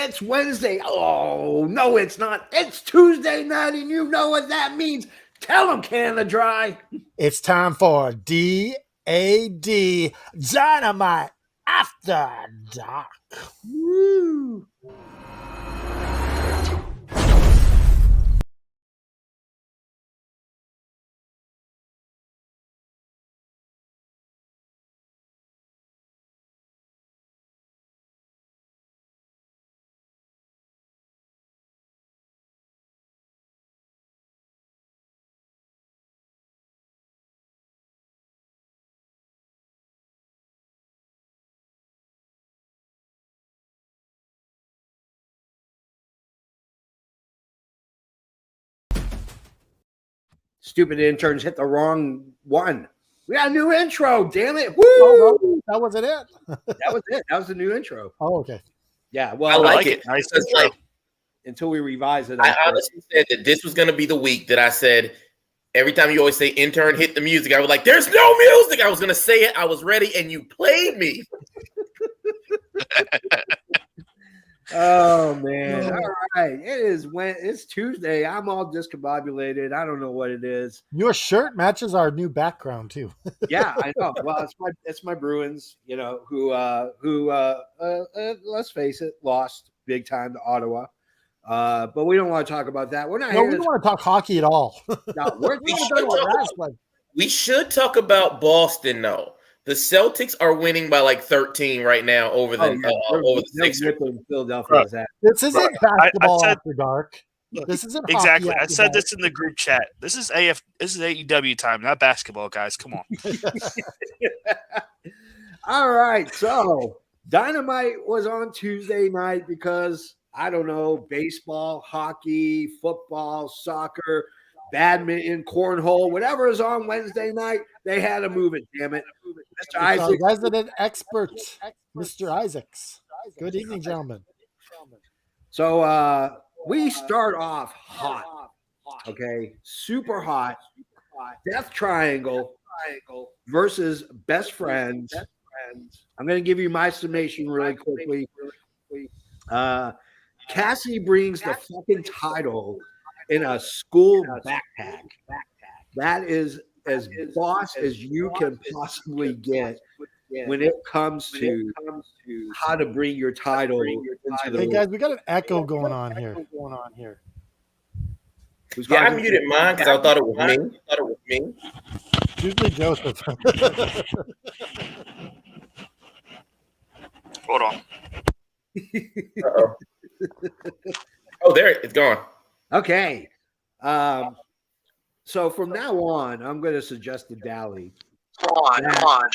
It's Wednesday. Oh, no, it's not. It's Tuesday night, and you know what that means. Tell them, Canada Dry. It's time for DAD Dynamite After Dark. Woo. Stupid interns hit the wrong one. We got a new intro, damn it. Woo! Oh, that wasn't it. That was it. That was the new intro. Oh, okay. Yeah, I well, like it. Nice It's like, until we revise it. I honestly said that this was going to be the week that I said every time you always say intern hit the music, I was like, there's no music. I was going to say it. I was ready, and you played me. Oh man! All right, it's Tuesday. I'm all discombobulated. I don't know what it is. Your shirt matches our new background too. Yeah, I know. Well, it's my Bruins. You know who let's face it, lost big time to Ottawa. But we don't want to talk about that. We're not. No, we don't want to talk hockey at all. No, we're We talking should about talk wrestling. We should talk about Boston, though. The Celtics are winning by like 13 right now over the over the Sixers. Philadelphia. This isn't basketball I said- after dark. This isn't Exactly. hockey I after said dark. this in the group chat. This is AEW time, not basketball, guys. Come on. All right, so Dynamite was on Tuesday night because I don't know, baseball, hockey, football, soccer, badminton, cornhole, whatever is on Wednesday night, they had to move it. Damn it, Mr. It's our Isaac. resident expert, Mr. Isaacs. Good evening, gentlemen. So we start off hot, okay, super hot. Death Triangle versus Best Friends. I'm going to give you my summation really quickly. Cassie brings the fucking title in a school backpack. That is as boss as you can possibly get when it comes to how to bring your title into the Hey ring. guys, we got an echo going on here. Who's Yeah, I talking? muted mine because I thought it was me. It's usually Joseph. Hold on. Uh-oh. Oh, there it's gone. Okay. So from now on, I'm going to suggest the Dally. Come on,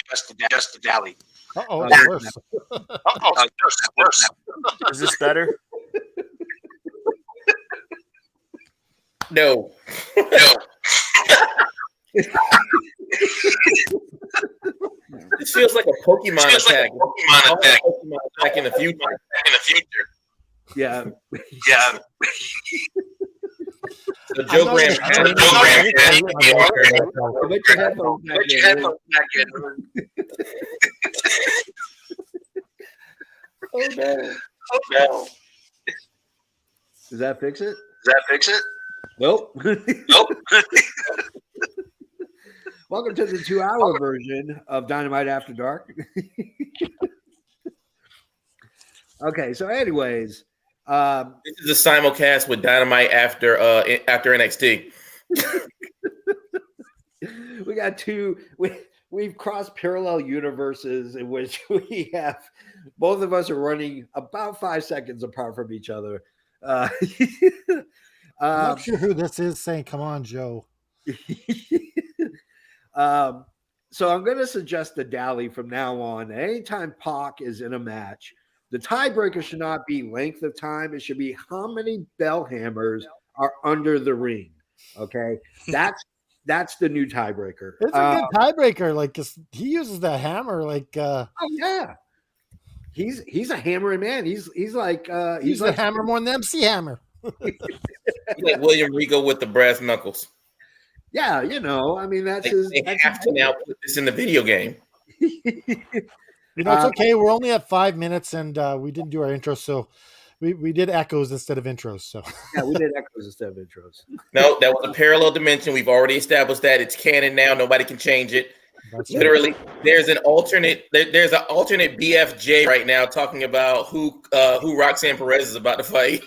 just the Dally. Uh-oh, it's worse. Worse. Is this better? No. This feels like a Pokemon attack. Pokemon attack in the future. Yeah. Yeah. So Joe Graham. Put your headphones back in. Oh no. Does that fix it? Does that fix it? Nope. Nope. Welcome to the 2-hour version of Dynamite After Dark. Okay, so anyways, This is a simulcast with Dynamite after NXT. we got we've crossed parallel universes in which we have both of us are running about 5 seconds apart from each other. I'm not sure who this is saying, come on, Joe. So I'm going to suggest the Dally from now on. Anytime Pac is in a match, the tiebreaker should not be length of time. It should be how many bell hammers are under the ring. Okay, that's the new tiebreaker. It's a good tiebreaker. Like he uses the hammer. Like oh yeah, he's a hammering man. He's like he's like the hammer more than the MC Hammer. Like William Regal with the brass knuckles. Yeah, you know, I mean that's his. They That's have to now put this in the video game. You know, it's okay. We're only at 5 minutes, and we didn't do our intro. So, We did echoes instead of intros, so Yeah, we did echoes instead of intros. No, that was a parallel dimension. We've already established that it's canon now. Nobody can change it. that's right. Literally, there's an alternate. There's an alternate BFJ right now talking about who Roxanne Perez is about to fight.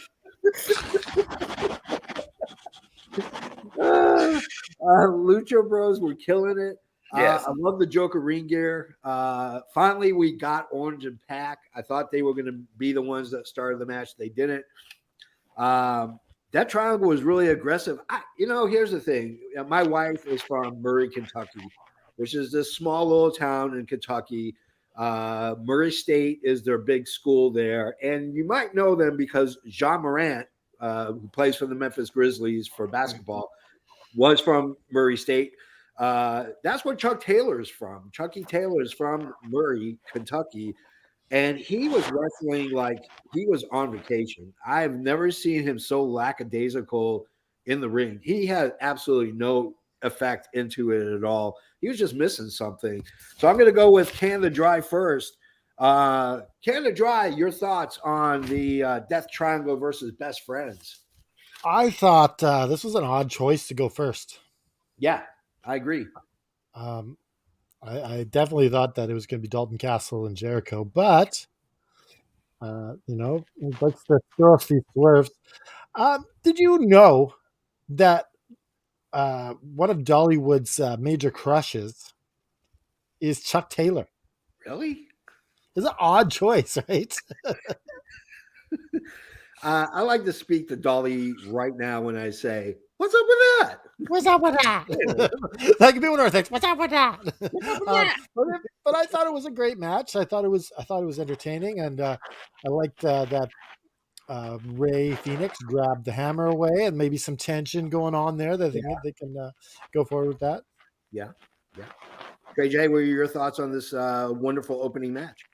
Lucha Bros were killing it. Yes. I love the Joker ring gear. Finally, we got Orange and Pac. I thought they were going to be the ones that started the match. They didn't. That triangle was really aggressive. Here's the thing. My wife is from Murray, Kentucky, which is this small little town in Kentucky. Murray State is their big school there. And you might know them because Jean Morant, who plays for the Memphis Grizzlies for basketball, was from Murray State. That's where Chuck Taylor is from. Chucky Taylor is from Murray, Kentucky. And he was wrestling like he was on vacation. I've never seen him so lackadaisical in the ring. He had absolutely no effect into it at all. He was just missing something. So I'm going to go with Canada Dry first. Canada Dry, your thoughts on the Death Triangle versus Best Friends? I thought this was an odd choice to go first. Yeah, I agree. I definitely thought that it was going to be Dalton Castle and Jericho, but let's throw a few swerves. Did you know that one of Dollywood's major crushes is Chuck Taylor? Really? It's an odd choice, right? I like to speak to Dolly right now when I say, "What's up with that?" What's up with that? That could be one of our things. What's up with that? But I thought it was a great match. I thought it was entertaining, and I liked that Ray Phoenix grabbed the hammer away, and maybe some tension going on there. That they can go forward with that. Yeah. Trey J, what are your thoughts on this wonderful opening match?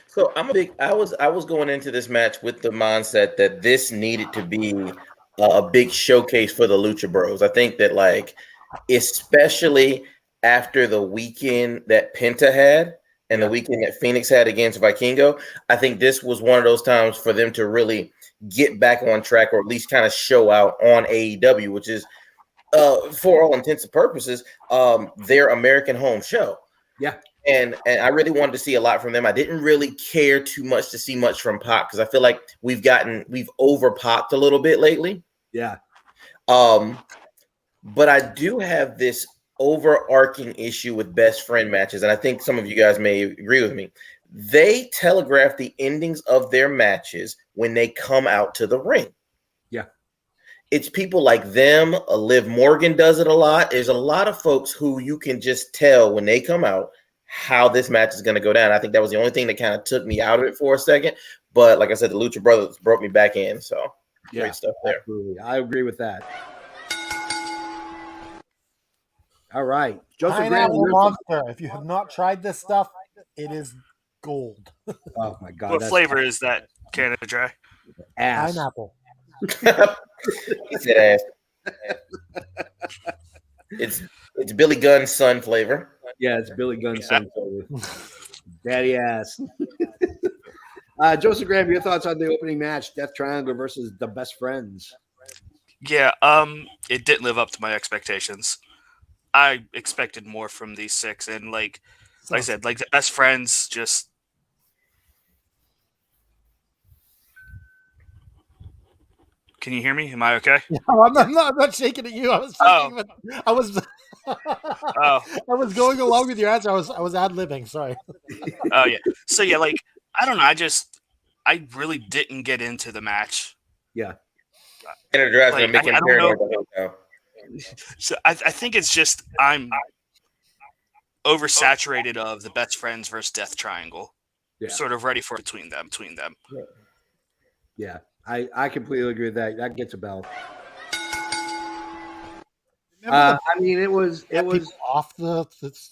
So I was going into this match with the mindset that this needed to be a big showcase for the Lucha Bros. I think that, like, especially after the weekend that Penta had and the weekend that Phoenix had against Vikingo, I think this was one of those times for them to really get back on track, or at least kind of show out on AEW, which is, for all intents and purposes, their American home show. Yeah. And I really wanted to see a lot from them. I didn't really care too much to see much from Pac because I feel like we've over Pac'd a little bit lately. Yeah. But I do have this overarching issue with best friend matches, and I think some of you guys may agree with me. They telegraph the endings of their matches when they come out to the ring. Yeah. It's people like them. Liv Morgan does it a lot. There's a lot of folks who you can just tell when they come out how this match is going to go down. I think that was the only thing that kind of took me out of it for a second. But like I said, the Lucha Brothers brought me back in. So great stuff there. Absolutely. I agree with that. All right. Joseph Pineapple Graham, Monster. If you have not tried this stuff, it is gold. oh my God. What flavor is that, Canada Dry? Ass. Pineapple. He said ass. It's Billy Gunn's son flavor. Yeah, it's Billy Gunn's son. Daddy ass. Joseph Graham, your thoughts on the opening match, Death Triangle versus the Best Friends? Yeah, it didn't live up to my expectations. I expected more from these six, and like I said, like the Best Friends just. Can you hear me? Am I okay? No, I'm not shaking at you. I was shaking, I was I was going along with your answer. I was ad-libbing. Sorry. Oh yeah. So yeah, like I don't know. I really didn't get into the match. Yeah. Like, I don't know. So I think it's just I'm oversaturated of the Best Friends versus Death Triangle. Yeah. Sort of ready for between them. Yeah. I completely agree with that. That gets a bell. I mean, it was off to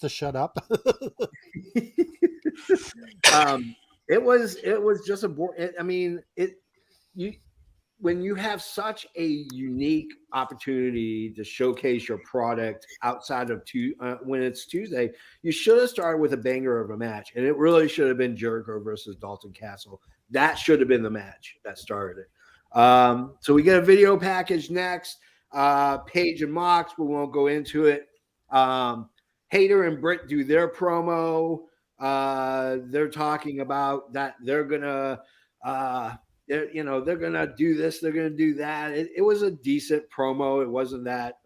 shut up. It was just a I mean, when you have such a unique opportunity to showcase your product outside of when it's Tuesday, you should have started with a banger of a match, and it really should have been Jericho versus Dalton Castle. That should have been the match that started it. So we get a video package next. Paige and Mox, we won't go into it. Hayter and Britt do their promo. They're talking about that they're gonna they're gonna do this, they're gonna do that. It was a decent promo. It wasn't that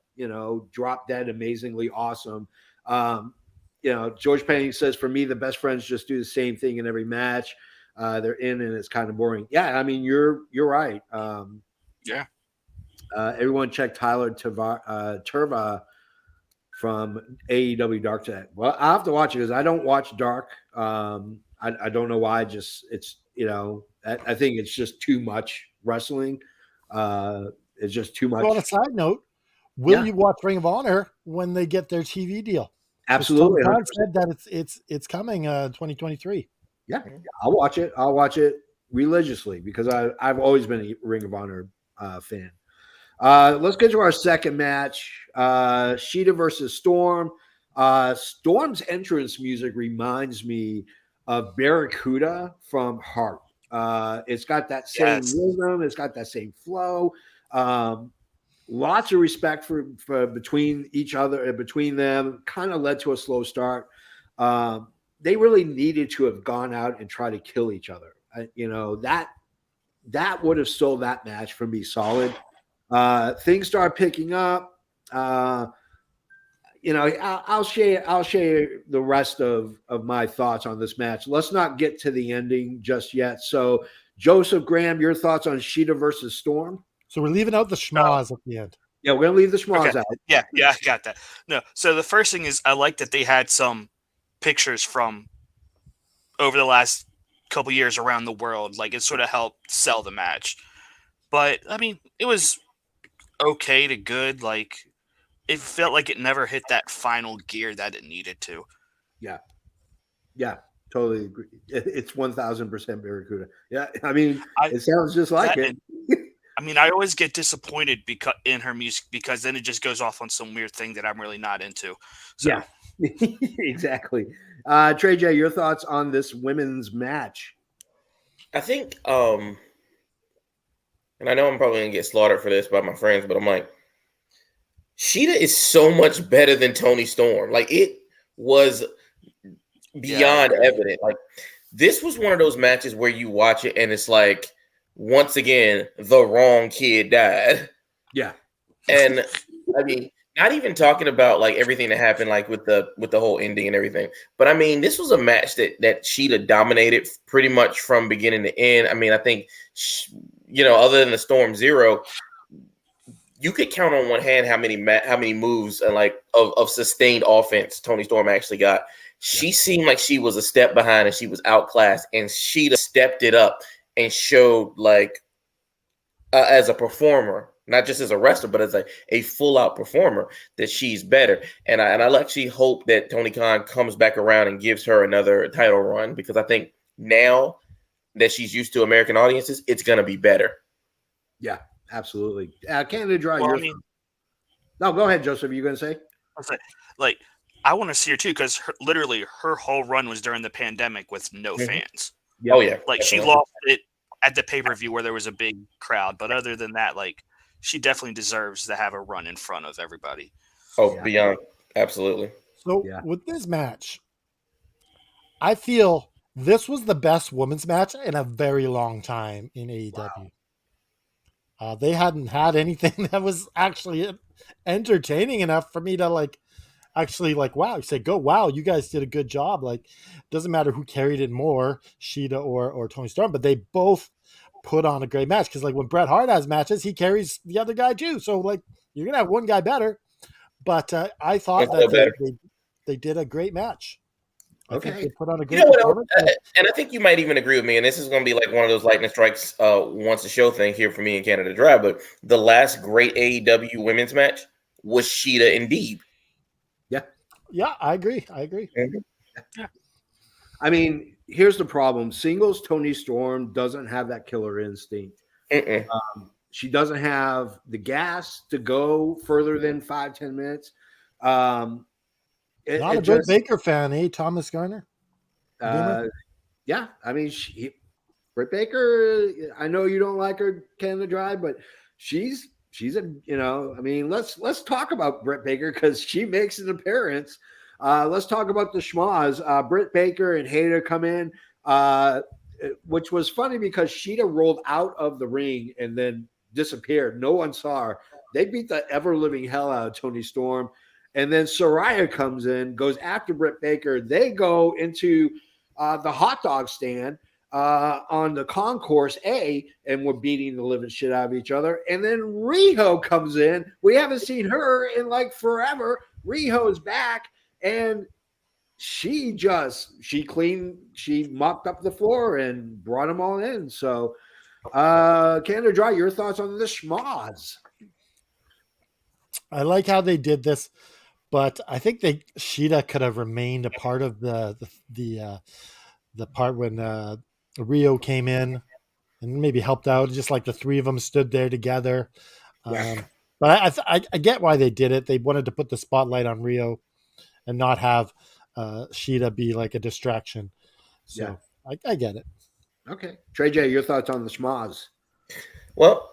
drop dead amazingly awesome. George Penny says, for me, the best friends just do the same thing in every match. They're in and it's kind of boring. Yeah, I mean, you're right. Yeah. Everyone check Tyler Turva from AEW Dark Tech. Well, I have to watch it because I don't watch Dark. I don't know why. I think it's just too much wrestling. It's just too much. So on a side note, will you watch Ring of Honor when they get their TV deal? Absolutely. Tom said that it's coming 2023. Yeah, I'll watch it. I'll watch it religiously because I've always been a Ring of Honor fan. Let's get to our second match. Sheeta versus Storm. Storm's entrance music reminds me of Barracuda from Heart. It's got that same rhythm. It's got that same flow. Lots of respect for between each other and between them. Kind of led to a slow start. They really needed to have gone out and try to kill each other. That would have sold that match for me solid. Things start picking up. I'll share the rest of my thoughts on this match. Let's not get to the ending just yet. So, Joseph Graham, your thoughts on Sheeta versus Storm? So we're leaving out the schmaz at the end. Yeah, we're gonna leave the schmaz out. Yeah, I got that. No, so the first thing is I like that they had some pictures from over the last couple years around the world. Like, it sort of helped sell the match. But I mean, it was okay to good. Like, it felt like it never hit that final gear that it needed to. Yeah, totally agree. It's 1000% Barracuda. Yeah, I mean, it sounds just like it. I mean, I always get disappointed because in her music because then it just goes off on some weird thing that I'm really not into. So. Yeah, exactly. Trey J, your thoughts on this women's match? I think, and I know I'm probably gonna get slaughtered for this by my friends, but I'm like, Sheeta is so much better than Toni Storm. Like, it was beyond evident. Like, this was one of those matches where you watch it and it's like, once again, the wrong kid died. Yeah. And I mean, not even talking about like everything that happened, like with the whole ending and everything. But I mean, this was a match that Sheeta dominated pretty much from beginning to end. I mean, I think, other than the Storm Zero, you could count on one hand how many moves and like of sustained offense Toni Storm actually got. She seemed like she was a step behind and she was outclassed, and Sheeta stepped it up and showed like as a performer, not just as a wrestler, but as a full out performer, that she's better. And I actually hope that Tony Khan comes back around and gives her another title run, because I think now that she's used to American audiences, it's going to be better. Yeah, absolutely. Canada Dry. Well, No, go ahead, Joseph. Are you going to say? I'll say, like, I want to see her too, because literally her whole run was during the pandemic with no fans. Yep. Oh yeah, like she lost it at the pay-per-view where there was a big crowd, but other than that, like, she definitely deserves to have a run in front of everybody. Oh, beyond, absolutely. So with this match, I feel this was the best women's match in a very long time in AEW. Wow. They hadn't had anything that was actually entertaining enough for me to wow, you say, wow, you guys did a good job. Like, doesn't matter who carried it more, Sheeta or Toni Storm, but they both put on a great match. Because like when Bret Hart has matches, he carries the other guy too. So like you're gonna have one guy better. But I thought that they did a great match. I think they put on a great performance. And I think you might even agree with me. And this is going to be like one of those lightning strikes once a show thing here for me in Canada Dry. But the last great AEW women's match was Sheeta and Deeb. Yeah, I agree. Mm-hmm. Yeah. I mean, here's the problem. Singles Toni Storm doesn't have that killer instinct. She doesn't have the gas to go further than 5-10 minutes. Not a Britt Baker fan, eh, Thomas Garner? Yeah, I mean, Britt Baker, I know you don't like her, Canada Dry, but she's I mean, let's talk about Britt Baker because she makes an appearance. Let's talk about the schmoz. Britt Baker and Hayter come in, which was funny because Sheeta rolled out of the ring and then disappeared. No one saw her. They beat the ever living hell out of Toni Storm. And then Saraya comes in, goes after Britt Baker. They go into the hot dog stand on the concourse A, and we're beating the living shit out of each other. And then Riho comes in. We haven't seen her in like forever. Riho's back, and she mopped up the floor and brought them all in. So, Canada Dry, your thoughts on the schmoz? I like how they did this, but I think Sheeta could have remained a part of the part when Rio came in and maybe helped out, just like the three of them stood there together. But I get why they did it. They wanted to put the spotlight on Rio and not have Sheeta be like a distraction. So I get it. Okay. Trey J, your thoughts on the schmoz? Well,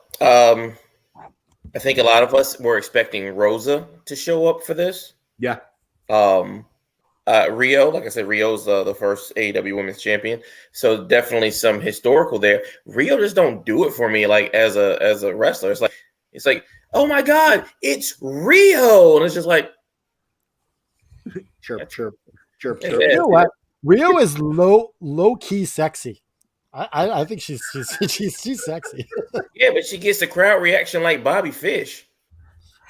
I think a lot of us were expecting Rosa to show up for this. Yeah. Rio, like I said, Rio's the first AEW Women's Champion, so definitely some historical there. Rio just don't do it for me, like as a wrestler. It's like, oh my God, it's Rio, and it's just like, chirp. You know what? Rio is low key sexy. I think she's sexy. Yeah, but she gets the crowd reaction like Bobby Fish.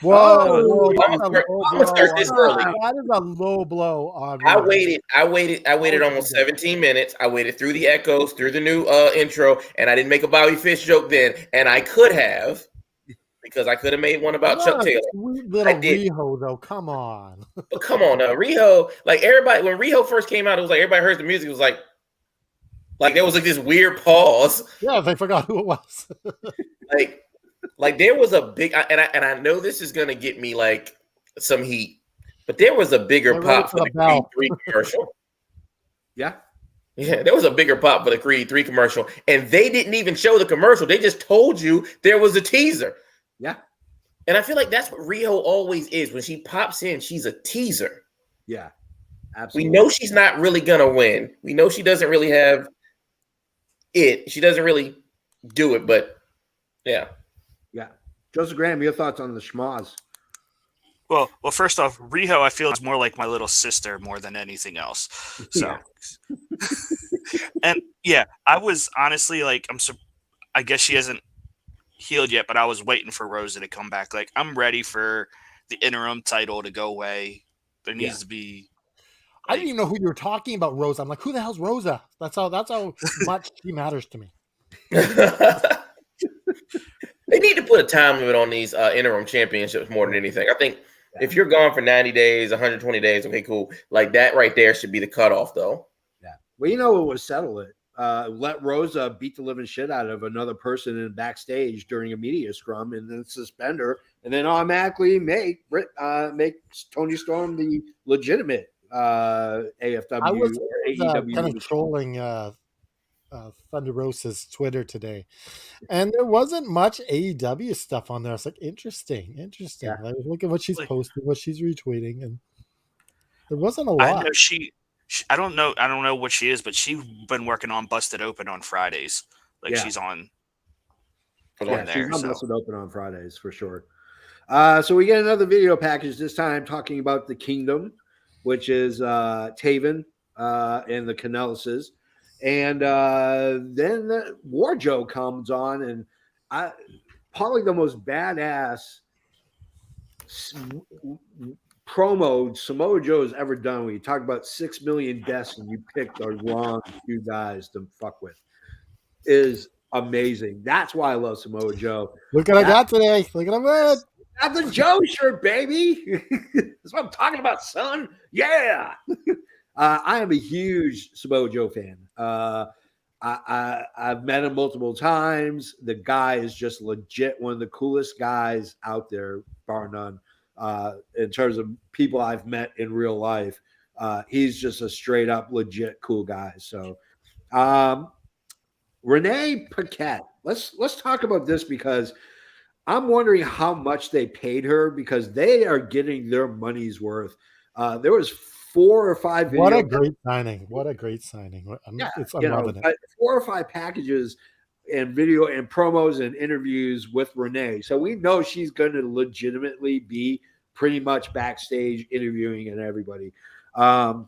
Whoa! I'm gonna start this early. That is a low blow on. I waited almost 17 minutes. I waited through the echoes, through the new intro, and I didn't make a Bobby Fish joke then. And I could have, because I could have made one about Chuck Taylor. Sweet little Riho, though. Come on. But come on now, Riho. Like everybody, when Riho first came out, it was like everybody heard the music. It was like there was like this weird pause. Yeah, they forgot who it was. Like there was a big, and I know this is gonna get me like some heat, but there was a bigger pop for the Creed 3 commercial. Yeah, there was a bigger pop for the Creed 3 commercial, and they didn't even show the commercial. They just told you there was a teaser. Yeah, and I feel like that's what Riho always is. When she pops in, she's a teaser. Yeah, absolutely. We know she's not really gonna win. We know she doesn't really have it. She doesn't really do it, but yeah. Yeah. Joseph Graham, your thoughts on the schmoz? Well, first off, Riho, I feel is more like my little sister more than anything else. So, and yeah, I was honestly like, I guess she hasn't healed yet, but I was waiting for Rosa to come back. Like, I'm ready for the interim title to go away. There needs to be. I didn't even know who you were talking about, Rosa. I'm like, who the hell's Rosa? That's how much she matters to me. They need to put a time limit on these interim championships more than anything. I think if you're gone for 90 days, 120 days, okay, cool. Like that right there should be the cutoff, though. Yeah. Well, you know what would settle it? Let Rosa beat the living shit out of another person in backstage during a media scrum, and then suspend her, and then automatically make Toni Storm the legitimate AFW. I was AEW kind of trolling Thunder Rosa's Twitter today, and there wasn't much AEW stuff on there. I was like, interesting. Yeah. I was looking at what she's posting, what she's retweeting, and there wasn't a lot. I know she I don't know what she is, but she's been working on Busted Open on Fridays. Like she's on there. She's on Busted Open on Fridays for sure. So we get another video package this time talking about the Kingdom, which is Taven and the Canellises. And then the War Joe comes on, and probably the most badass promo Samoa Joe has ever done. When you talk about 6 million deaths and you pick the wrong two guys to fuck with, is amazing. That's why I love Samoa Joe. Look what I got today. Look at him. Got the Joe shirt, baby. That's what I'm talking about, son. Yeah. I am a huge Samoa Joe fan. I've met him multiple times. The guy is just legit one of the coolest guys out there, bar none. In terms of people I've met in real life, he's just a straight up legit cool guy. So Renee Paquette. Let's talk about this because I'm wondering how much they paid her because they are getting their money's worth. There was 4 or 5 What a videos. great signing! What a great signing! I'm loving it. 4 or 5 packages and video and promos and interviews with Renee. So we know she's going to legitimately be pretty much backstage interviewing and everybody. FTR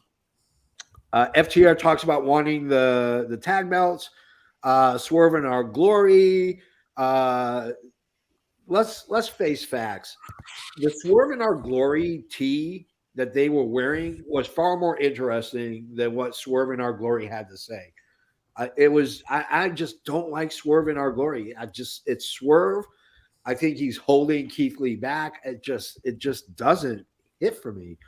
talks about wanting the tag belts. Swerve in Our Glory. Let's face facts. The Swerve in Our Glory tee that they were wearing was far more interesting than what Swerve in Our Glory had to say. I just don't like Swerve in Our Glory. It's Swerve. I think he's holding Keith Lee back. It just doesn't hit for me.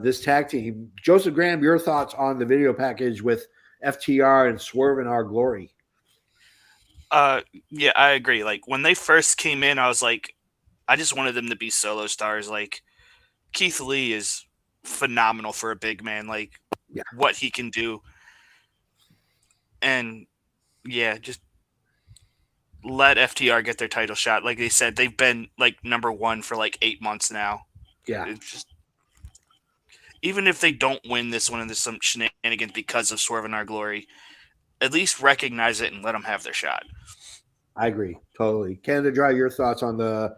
This tag team. Joseph Graham, your thoughts on the video package with FTR and Swerve in Our Glory? Yeah, I agree. Like when they first came in, I was like, I just wanted them to be solo stars. Like Keith Lee is phenomenal for a big man. Like what he can do, and yeah, just let FTR get their title shot. Like they said, they've been like number 1 for like 8 months now. Yeah, it's just even if they don't win this one and there's some shenanigans because of Swerve in Our Glory, at least recognize it and let them have their shot. I agree totally. Canada Dry, your thoughts on the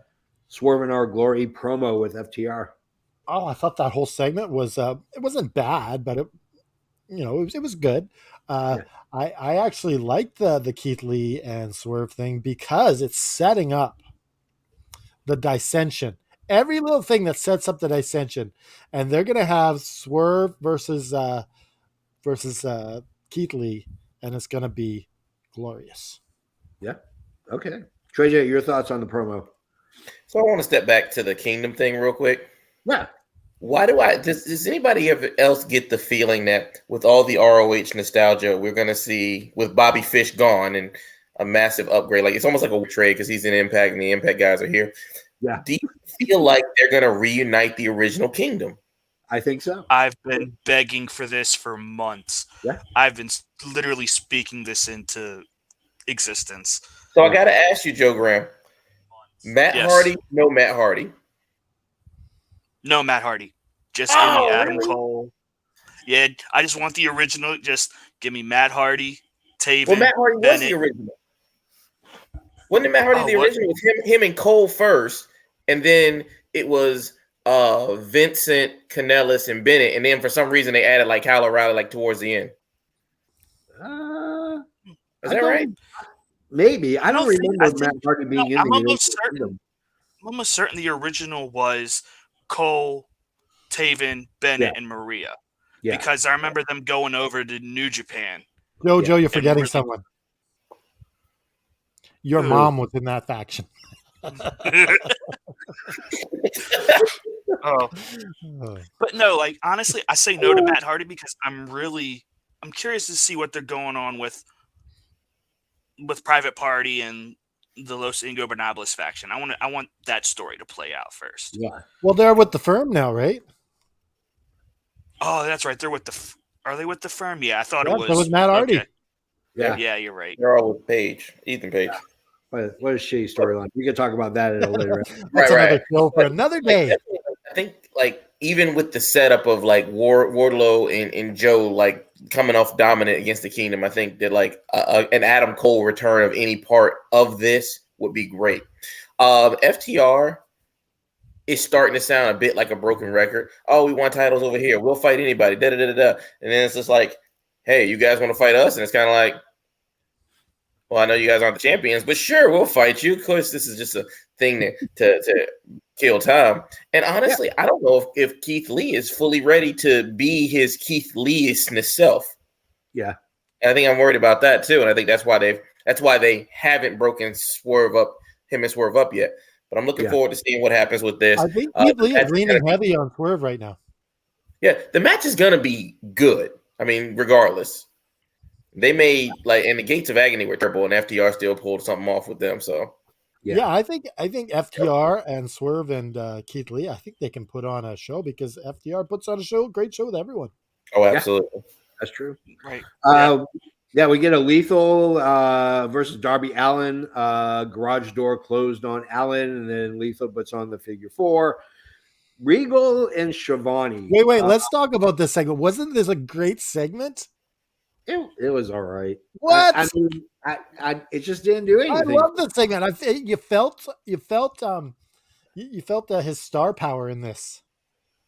Swerve in Our Glory promo with FTR? Oh, I thought that whole segment was it wasn't bad, but it was good. I actually liked the Keith Lee and Swerve thing because it's setting up the dissension. Every little thing that sets up the dissension, and they're gonna have Swerve versus Keith Lee, and it's gonna be glorious. Yeah. Okay. Trey, your thoughts on the promo? So I want to step back to the Kingdom thing real quick. Yeah. Why does anybody else get the feeling that with all the ROH nostalgia we're going to see with Bobby Fish gone and a massive upgrade, like it's almost like a trade because he's in Impact and the Impact guys are here. Yeah. Do you feel like they're going to reunite the original Kingdom? I think so. I've been begging for this for months. Yeah. I've been literally speaking this into existence. So I got to ask you, Joe Graham. Matt Hardy, no Matt Hardy. No Matt Hardy. Just give me Adam Cole. Yeah, I just want the original. Just give me Matt Hardy, Taven. Well, Matt Hardy Bennett. was the original. Wasn't Matt Hardy the original? It was him and Cole first, and then it was Vincent, Kanellis, and Bennett, and then for some reason they added like Kyle O'Reilly like towards the end. Is that right? Maybe. I don't remember Matt Hardy being in the original. I'm almost certain the original was Cole, Taven, Bennett, and Maria. Yeah. Because I remember them going over to New Japan. Joe, you're forgetting someone. Your mom was in that faction. But no, like honestly, I say no to Matt Hardy because I'm curious to see what they're going on with Private Party and the Los Ingobernables faction. I want that story to play out first. Yeah. Well, they're with the firm now, right? Oh, that's right. They're with are they with the firm? Yeah, I thought it was. That was Matt Hardy. Okay. Yeah, you're right. They're all with Ethan Page. Yeah. What a shitty storyline. We can talk about that in a later. That's another show for another day. I think like even with the setup of like Wardlow and Joe like coming off dominant against the Kingdom, I think that like an Adam Cole return of any part of this would be great. FTR is starting to sound a bit like a broken record. Oh, we want titles over here. We'll fight anybody. Da da da da. And then it's just like, hey, you guys want to fight us? And it's kind of like, well, I know you guys aren't the champions, but sure, we'll fight you. Of course, this is just a thing to kill time. And honestly, I don't know if Keith Lee is fully ready to be his Keith Lee-ness self. Yeah. And I think I'm worried about that too. And I think that's why they haven't broken him and Swerve up yet. But I'm looking forward to seeing what happens with this. I think Keith Lee is leaning heavy on Swerve right now. Yeah, the match is gonna be good. I mean, regardless. They made and the Gates of Agony were terrible, and FTR still pulled something off with them. So, yeah, I think FTR and Swerve and Keith Lee, I think they can put on a show because FTR puts on a great show with everyone. Oh, absolutely, that's true. Right. Yeah, we get a Lethal versus Darby Allin. Garage door closed on Allin, and then Lethal puts on the figure 4. Regal and Shivani. Wait, let's talk about this segment. Wasn't this a great segment? It was all right. What? I mean, it just didn't do I anything. love this segment. You felt his star power in this.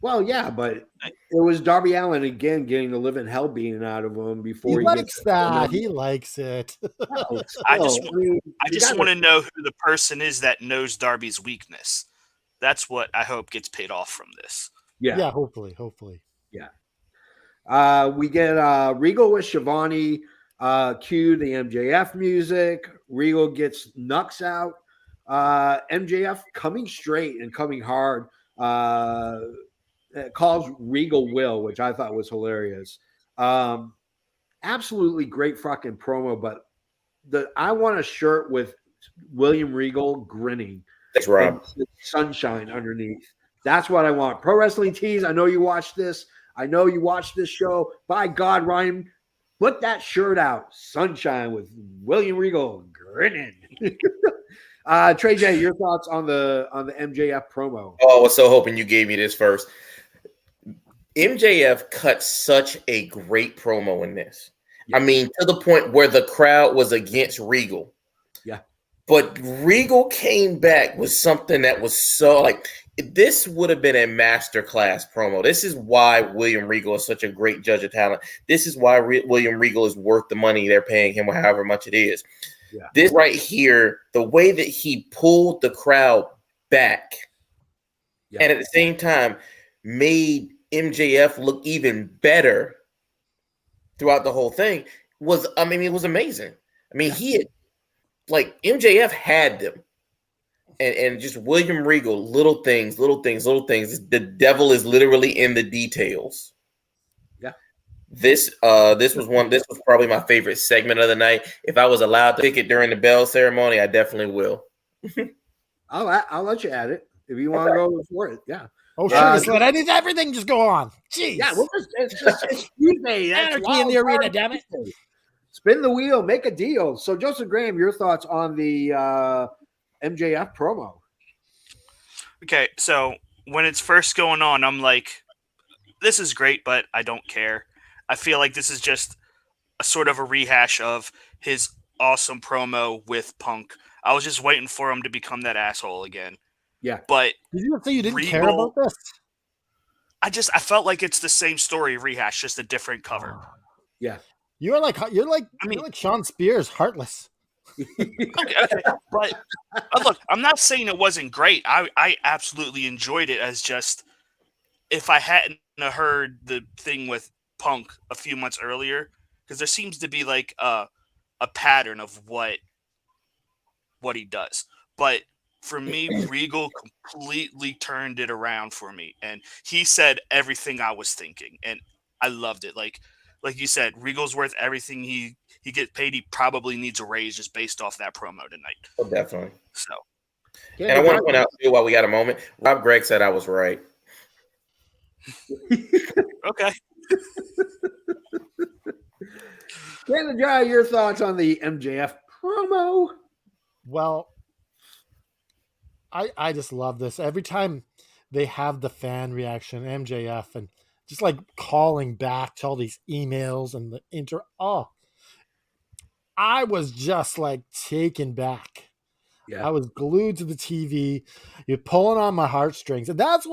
Well, yeah, but it was Darby Allin again getting the living hell beaten out of him before He likes that. He likes it. No, I still, just want to know who the person is that knows Darby's weakness. That's what I hope gets paid off from this. Yeah, hopefully. We get Regal with Shivani. Cue the MJF music. Regal gets Nux out. MJF coming straight and coming hard. Calls Regal Will, which I thought was hilarious. Absolutely great fucking promo, but I want a shirt with William Regal grinning. That's right. Sunshine underneath. That's what I want. Pro Wrestling Tees. I know you watched this. I know you watched this show. By God, Ryan, put that shirt out. Sunshine with William Regal grinning. Trey J, your thoughts on the MJF promo? Oh, I was so hoping you gave me this first. MJF cut such a great promo in this. Yeah. I mean, to the point where the crowd was against Regal. Yeah. But Regal came back with something that was so like this would have been a masterclass promo. This is why William Regal is such a great judge of talent. This is why William Regal is worth the money they're paying him, however much it is. Yeah. This right here, the way that he pulled the crowd back, and at the same time made MJF look even better throughout the whole thing it was amazing. I mean, he had MJF had them. And just William Regal, little things. The devil is literally in the details. Yeah. This was probably my favorite segment of the night. If I was allowed to pick it during the bell ceremony, I definitely will. I'll let you add it if you want to go for it. Yeah. Oh, sure. Just let everything just go on. Jeez. Yeah, it's Tuesday. Anarchy in the arena, damn it. Spin the wheel, make a deal. So, Joseph Graham, your thoughts on the MJF promo? Okay, so when it's first going on, I'm like, this is great, but I don't care. I feel like this is just a sort of a rehash of his awesome promo with Punk. I was just waiting for him to become that asshole again. Yeah. But did you say you didn't care about this? I felt like it's the same story rehash, just a different cover. Yeah. You're like Sean Spears, heartless. Okay. But look, I'm not saying it wasn't great. I absolutely enjoyed it as just if I hadn't heard the thing with Punk a few months earlier, because there seems to be like a pattern of what he does. But for me, Regal completely turned it around for me. And he said everything I was thinking. And I loved it. Like you said, Regal's worth everything he gets paid. He probably needs a raise just based off that promo tonight. Oh, definitely. So. And I want to point out, too, while we got a moment, Rob Gregg said I was right. Okay. Canada Dry, your thoughts on the MJF promo? Well, I just love this. Every time they have the fan reaction, MJF, and just like calling back to all these emails and the I was just like taken back. Yeah. I was glued to the TV. You're pulling on my heartstrings. And that's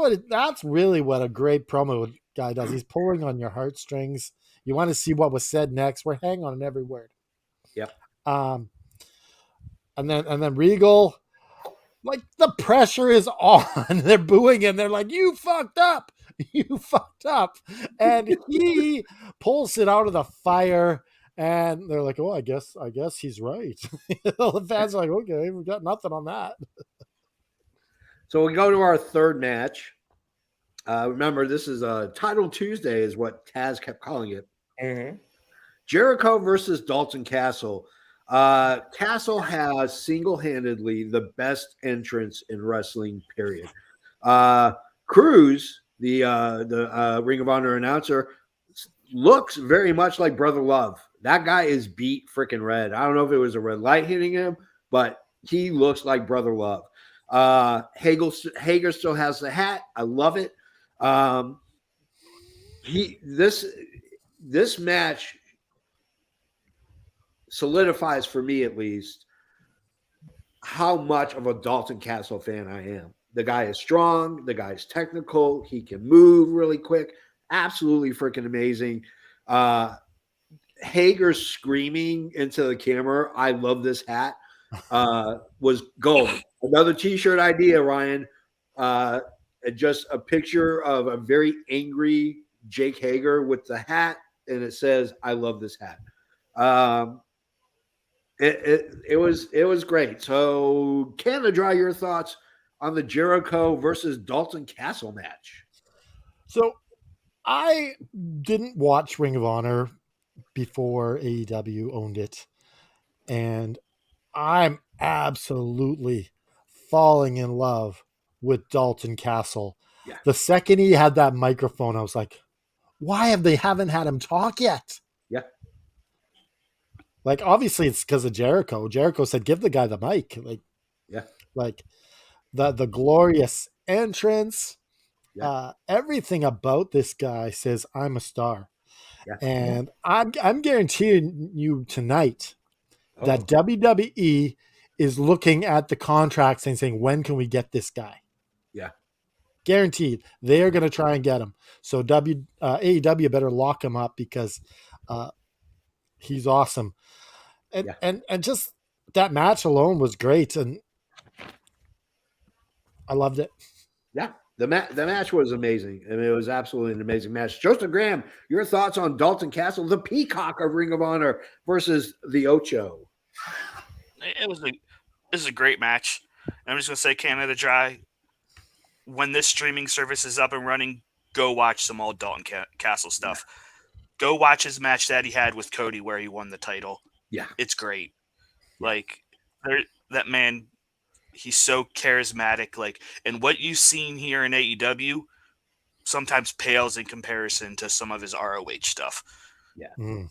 really what a great promo guy does. He's pulling on your heartstrings. You want to see what was said next. We're hanging on every word. Yep. And then Regal, like the pressure is on. They're booing him. They're like, you fucked up. You fucked up. And he pulls it out of the fire. And they're like, oh, I guess he's right. The fans are like, okay, we've got nothing on that. So we go to our third match. Remember, this is Title Tuesday is what Taz kept calling it. Mm-hmm. Jericho versus Dalton Castle. Castle has single-handedly the best entrance in wrestling, period. Cruz, the Ring of Honor announcer, looks very much like Brother Love. That guy is beat freaking red. I don't know if it was a red light hitting him, but he looks like Brother Love. Hager still has the hat. I love it. This match solidifies for me at least how much of a Dalton Castle fan I am. The guy is strong. The guy's technical. He can move really quick. Absolutely freaking amazing. Hager screaming into the camera, "I love this hat," was gold. Another T-shirt idea, Ryan. Just a picture of a very angry Jake Hager with the hat, and it says, "I love this hat." It was great. So, Canada Dry, your thoughts on the Jericho versus Dalton Castle match? So, I didn't watch Ring of Honor before AEW owned it, and I'm absolutely falling in love with Dalton Castle. Yeah. The second he had that microphone, I was like, why haven't had him talk yet? Yeah. Like, obviously it's because of Jericho. Jericho said, give the guy the mic. Like the glorious entrance, everything about this guy says I'm a star. Yeah. And I'm guaranteeing you tonight that WWE is looking at the contracts and saying, when can we get this guy? Yeah. Guaranteed. They are going to try and get him. So AEW better lock him up because he's awesome. And just that match alone was great. And I loved it. Yeah. The match was amazing. I mean, it was absolutely an amazing match. Joseph Graham, your thoughts on Dalton Castle, the peacock of Ring of Honor versus the Ocho? This is a great match. I'm just going to say, Canada Dry, when this streaming service is up and running, go watch some old Dalton Castle stuff. Yeah. Go watch his match that he had with Cody where he won the title. Yeah. It's great. Like, that man, he's so charismatic. Like, and what you've seen here in AEW sometimes pales in comparison to some of his ROH stuff. Yeah. Mm.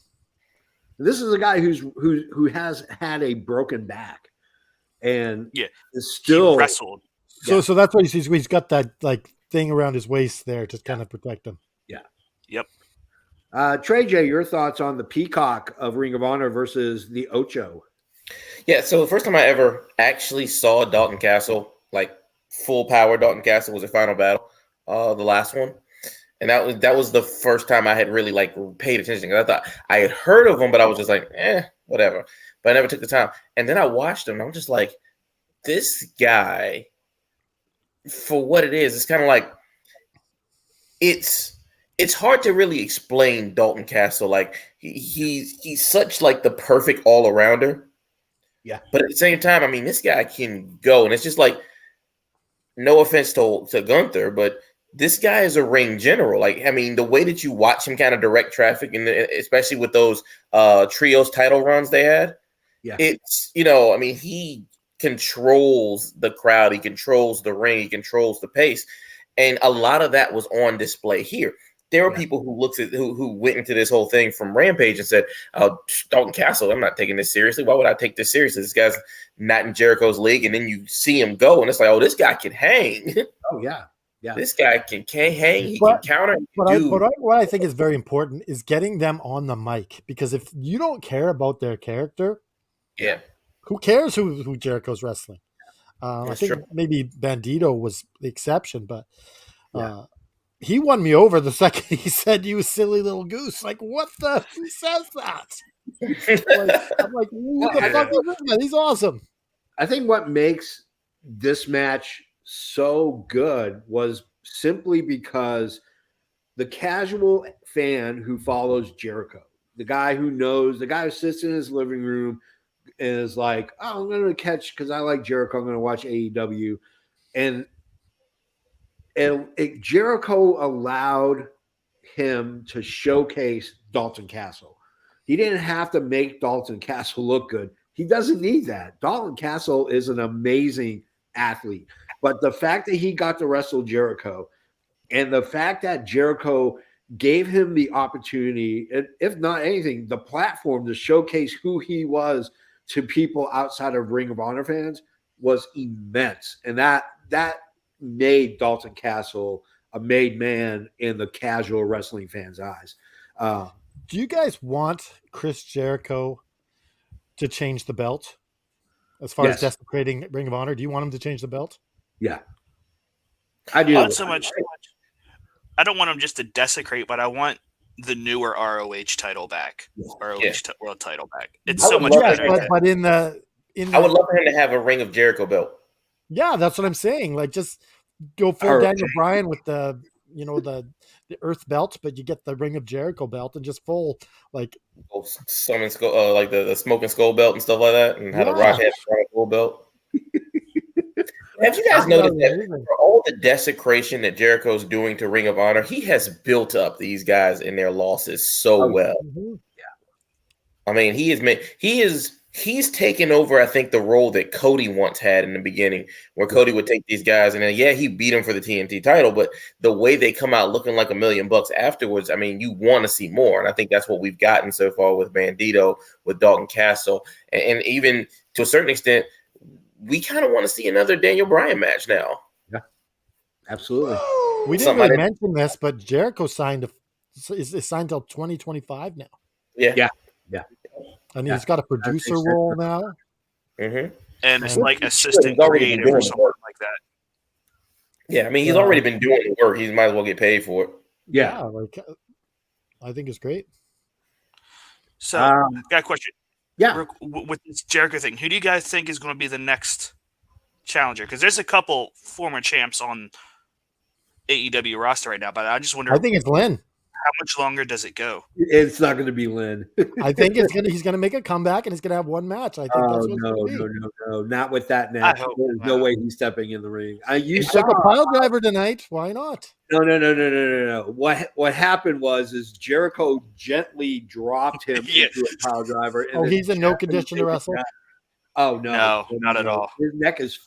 This is a guy who has had a broken back and is still wrestled. So that's what he's got that like thing around his waist there to kind of protect him. Yeah. Yep. Trey J, your thoughts on the peacock of Ring of Honor versus the Ocho? Yeah, so the first time I ever actually saw Dalton Castle, like full power Dalton Castle, was at Final Battle, the last one. And that was the first time I had really like paid attention. Because I thought I had heard of him, but I was just like, whatever. But I never took the time. And then I watched him, and I'm just like, this guy, for what it is, it's kind of like it's hard to really explain Dalton Castle. Like he's such like the perfect all arounder. Yeah. But at the same time, I mean, this guy can go, and it's just like, no offense to Gunther, but this guy is a ring general. Like, I mean, the way that you watch him kind of direct traffic, and especially with those trios title runs they had, it's, I mean, he controls the crowd, he controls the ring, he controls the pace, and a lot of that was on display here. There were people who went into this whole thing from Rampage and said, "Oh, Dalton Castle, I'm not taking this seriously. Why would I take this seriously? This guy's not in Jericho's league." And then you see him go, and it's like, "Oh, this guy can hang." Oh yeah. Yeah. This guy can hang. He can counter. What I think is very important is getting them on the mic, because if you don't care about their character, who cares who Jericho's wrestling? I think maybe Bandito was the exception, but he won me over the second he said, "You silly little goose." Like, what the? Who says that? I'm like, who the fuck is this guy? He's awesome. I think what makes this match so good was simply because the casual fan who follows Jericho, the guy who sits in his living room and is like, "Oh, I'm going to catch, because I like Jericho, I'm going to watch AEW." And Jericho allowed him to showcase Dalton Castle. He didn't have to make Dalton Castle look good. He doesn't need that. Dalton Castle is an amazing athlete. But the fact that he got to wrestle Jericho, and the fact that Jericho gave him the opportunity, and if not anything, the platform to showcase who he was to people outside of Ring of Honor fans was immense. And that made Dalton Castle a made man in the casual wrestling fans' eyes. Do you guys want Chris Jericho to change the belt as far as desecrating Ring of Honor? Do you want him to change the belt? Yeah. I do. Not so much. I don't want him just to desecrate, but I want the newer ROH title back, ROH World title back. It's so much better. But in the I would love for him to have a Ring of Jericho belt. Yeah, that's what I'm saying. Like, just go full Daniel Bryan with the Earth belt, but you get the Ring of Jericho belt and just full like Summon Skull, like the Smoking Skull belt and stuff like that, and have a Rock head full belt. Have you guys noticed that for all the desecration that Jericho's doing to Ring of Honor, he has built up these guys in their losses so well. Mm-hmm. Yeah, I mean, he's taken over, I think, the role that Cody once had in the beginning, where Cody would take these guys and then, he beat them for the TNT title, but the way they come out looking like $1 million afterwards, I mean, you want to see more. And I think that's what we've gotten so far with Bandito, with Dalton Castle, and even to a certain extent, we kind of want to see another Daniel Bryan match now. Yeah, absolutely. We didn't really mention this, but Jericho is signed till 2025 now. Yeah. And he's got a producer role now. Mm-hmm. And it's like assistant creative or something like that. Yeah, I mean, he's already been doing the work. He might as well get paid for it. Yeah, like I think it's great. So, I got a question. Yeah. With this Jericho thing, who do you guys think is going to be the next challenger? Because there's a couple former champs on AEW roster right now, but I just wonder. I think it's Lynn. How much longer does it go? It's not going to be Lynn. I think he's going to make a comeback and he's going to have one match. I think that's what no, not with that match. There's no way he's stepping in the ring. You saw a pile driver tonight. Why not? No. What happened was Jericho gently dropped him into a pile driver. And he's in no condition to wrestle. Oh no, not at all. His neck is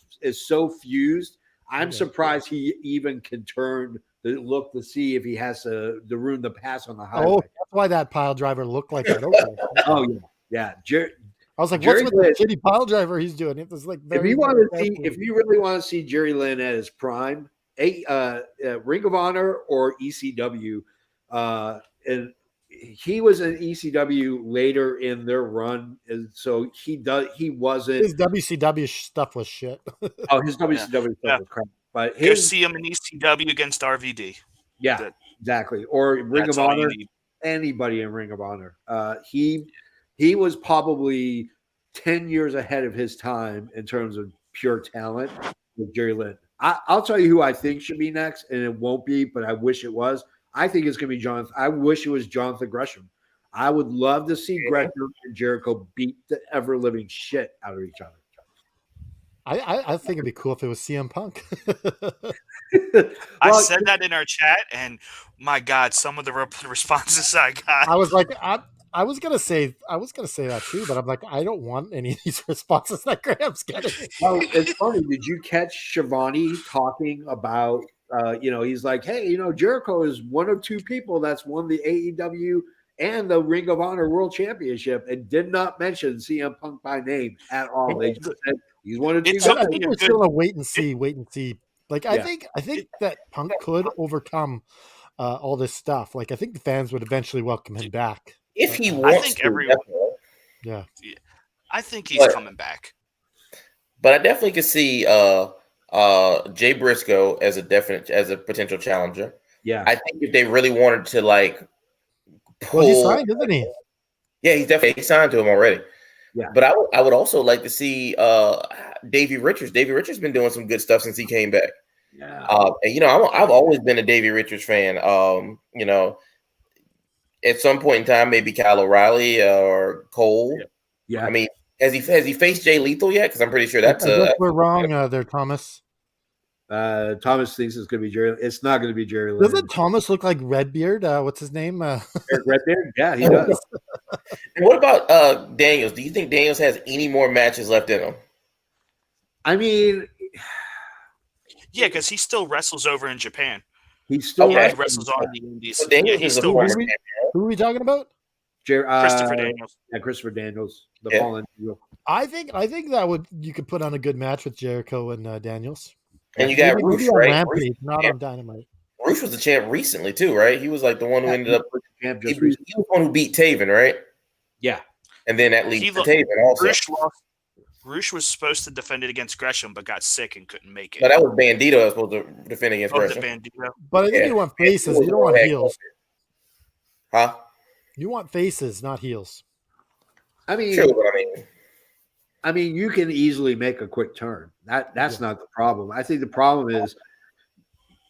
so fused. I'm surprised he even can turn the look to see if he has to ruin the pass on the highway. Oh, that's why that pile driver looked like that. Okay. Oh yeah. I was like, what's with the shitty pile driver he's doing? It was like if you really want to see Jerry Lynn at his prime, Ring of Honor or ECW, and he was in ECW later in their run, and so he wasn't. His WCW stuff was shit. Oh, his WCW stuff was crap. But go see him in ECW against RVD. Yeah, exactly. Or Ring of Honor. Anybody in Ring of Honor. He was probably 10 years ahead of his time in terms of pure talent with Jerry Lynn. I'll tell you who I think should be next, and it won't be, but I wish it was. I think it's going to be Jonathan. I wish it was Jonathan Gresham. I would love to see Gresham and Jericho beat the ever-living shit out of each other. I think it'd be cool if it was CM Punk. I said that in our chat, and my God, some of the responses I got. I was like, I was gonna say that too, but I'm like, I don't want any of these responses that Graham's getting. Oh, it's funny. Did you catch Shivani talking about? He's like, hey, Jericho is one of two people that's won the AEW and the Ring of Honor World Championship, and did not mention CM Punk by name at all. They just said he's one of two. I think we're still a wait and see. Like I think that Punk could overcome all this stuff. Like I think the fans would eventually welcome him back. If he wants, I think everyone. Yeah, I think he's coming back. But I definitely could see Jay Briscoe as a potential challenger. Yeah, I think if they really wanted to pull, well, he's signed, isn't he? Yeah, he signed to him already. Yeah, but I would also like to see Davey Richards. Davey Richards been doing some good stuff since he came back. Yeah, and I've always been a Davey Richards fan. At some point in time, maybe Kyle O'Reilly or Cole. Yeah. I mean, has he faced Jay Lethal yet? Because I'm pretty sure that's. We're wrong there, Thomas. Thomas thinks it's going to be Jerry. It's not going to be Jerry Lynn. Doesn't Thomas look like Redbeard? What's his name? Redbeard? Yeah, he does. And what about Daniels? Do you think Daniels has any more matches left in him? I mean, yeah, because he still wrestles over in Japan. He's still Okay. He wrestles on the Indies. So Daniels he's is a still former wrestling. champion. Who are we talking about? Christopher Daniels. Yeah, Christopher Daniels, the Yeah. fallen angel. I think that you could put on a good match with Jericho and Daniels. And you got maybe Roosh, on right? Rampage, not on Dynamite. Roosh was the champ recently too, right? He was like the one who ended up. Champ He just was the one who beat Taven, right? Yeah. And then that leads He to lo- Taven also. Roosh was supposed to defend it against Gresham, but got sick and couldn't make it. No, that was Bandito that was supposed to defend against the Gresham. Bandito. But I think Yeah. you want faces. Bandito You don't want had heels. Huh? You want faces, not heels. I mean, True, but I mean, you can easily make a quick turn. That's not the problem. I think the problem is,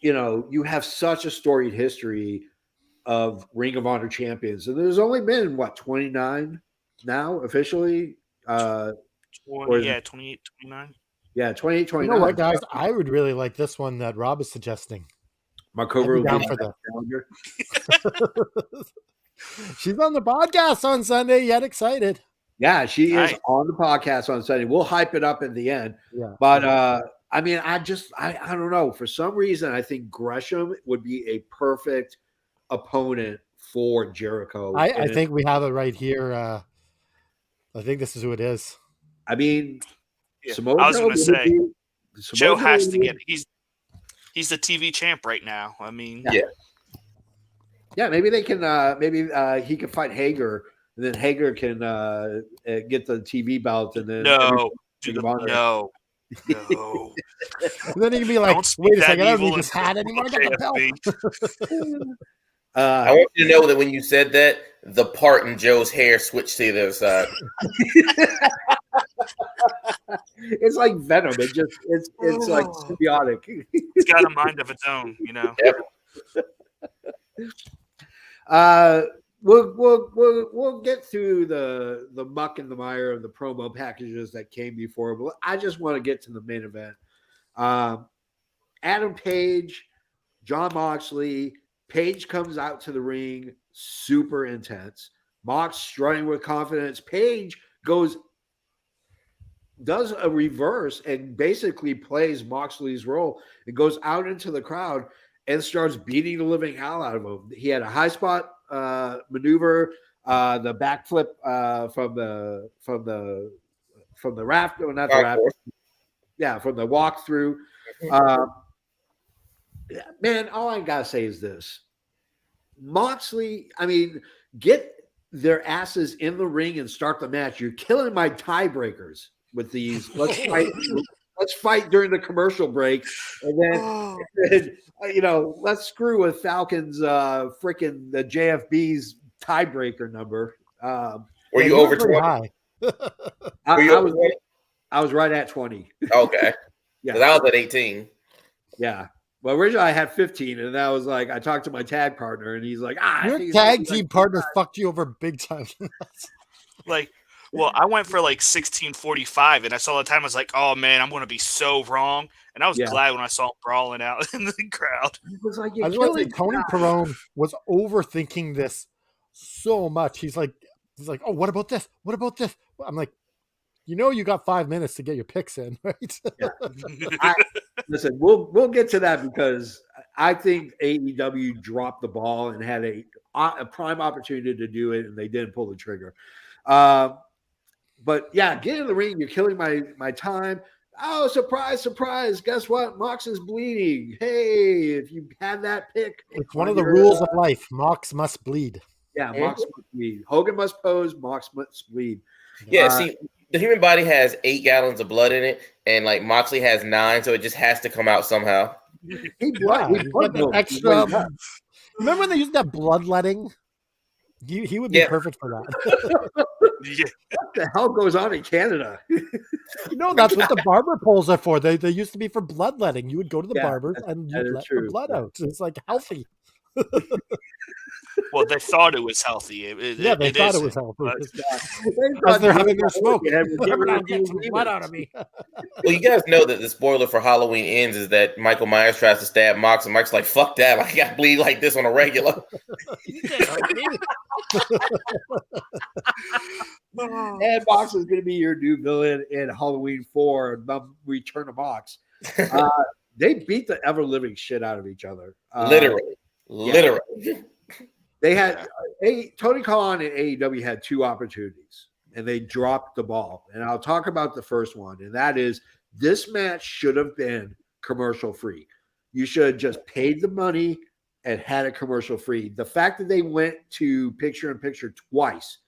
you have such a storied history of Ring of Honor champions, and there's only been 29 now officially. 28, 29. Yeah, 28, 29. You know what, guys? I would really like this one that Rob is suggesting. Markova I'd be down will for be that. challenger. She's on the podcast on Sunday. Yet excited. Yeah, she is Nice. on the podcast on Sunday. We'll hype it up in the end. Yeah. But I mean, I don't know. For some reason, I think Gresham would be a perfect opponent for Jericho. I think we have it right here. I think this is who it is. I mean, Yeah. Samoa I was Joe going to say, Joe Samoa has to would be- get it. He's the TV champ right now. I mean, Yeah, maybe they can. Maybe he can fight Hager, and then Hager can get the TV belt, and then no, Ring of Honor. no. And then he can be like, Don't speak wait a that second, I don't evil need this hat anymore. I got the belt. KFC. I want you to know that when you said that, the part in Joe's hair switched to the other side. It's like Venom. It's like symbiotic. It's got a mind of its own, We'll get through the muck and the mire of the promo packages that came before, but I just want to get to the main event. Adam Page, John Moxley. Page comes out to the ring, super intense. Mox strutting with confidence. Page does a reverse and basically plays Moxley's role and goes out into the crowd and starts beating the living hell out of him. He had a high spot maneuver, the backflip from the raft, or not the raft, from the walkthrough. Man, all I gotta say is this: Moxley. I mean, get their asses in the ring and start the match. You're killing my tiebreakers with these. Let's fight. Let's fight during the commercial break, and then let's screw with Falcon's freaking the JFB's tiebreaker number. Were you over pretty 20? high. I was right at 20. Okay. Yeah. 'Cause I was at 18. Yeah. Well, originally I had 15, and I was like, I talked to my tag partner, and he's like, Your tag team partner fucked you over big time. I went for 16:45, and I saw the time. I was like, oh man, I'm going to be so wrong. And I was glad when I saw him brawling out in the crowd. He was like, I was going to say Tony Perrone was overthinking this so much. He's like, oh, what about this? What about this? I'm like, you got 5 minutes to get your picks in, right? Listen, we'll get to that because I think AEW dropped the ball and had a prime opportunity to do it, and they didn't pull the trigger. But yeah, get in the ring. You're killing my time. Oh, surprise, surprise. Guess what? Mox is bleeding. Hey, if you had that pick. It's one of the rules of life. Mox must bleed. Yeah, Mox must bleed. Hogan must pose. Mox must bleed. Yeah, see, the human body has 8 gallons of blood in it, and Moxley has 9, so it just has to come out somehow. He blood extra. Remember when they used that bloodletting? He would be perfect for that. What the hell goes on in Canada? That's what the barber poles are for. They used to be for bloodletting. You would go to the barbers and you'd let the blood out. It's like healthy. Well, they thought it was healthy. They thought it was healthy. As they're having their smoke. Get some blood out of me. Well, you guys know that the spoiler for Halloween Ends is that Michael Myers tries to stab Mox, and Mike's like, fuck that. I got to bleed like this on a regular. And Mox is going to be your new villain in Halloween 4, Return of Mox. they beat the ever living shit out of each other. Literally. They had Tony Khan and AEW had 2 opportunities, and they dropped the ball. And I'll talk about the first one, and that is this match should have been commercial free. You should have just paid the money and had it commercial free. The fact that they went to picture in picture twice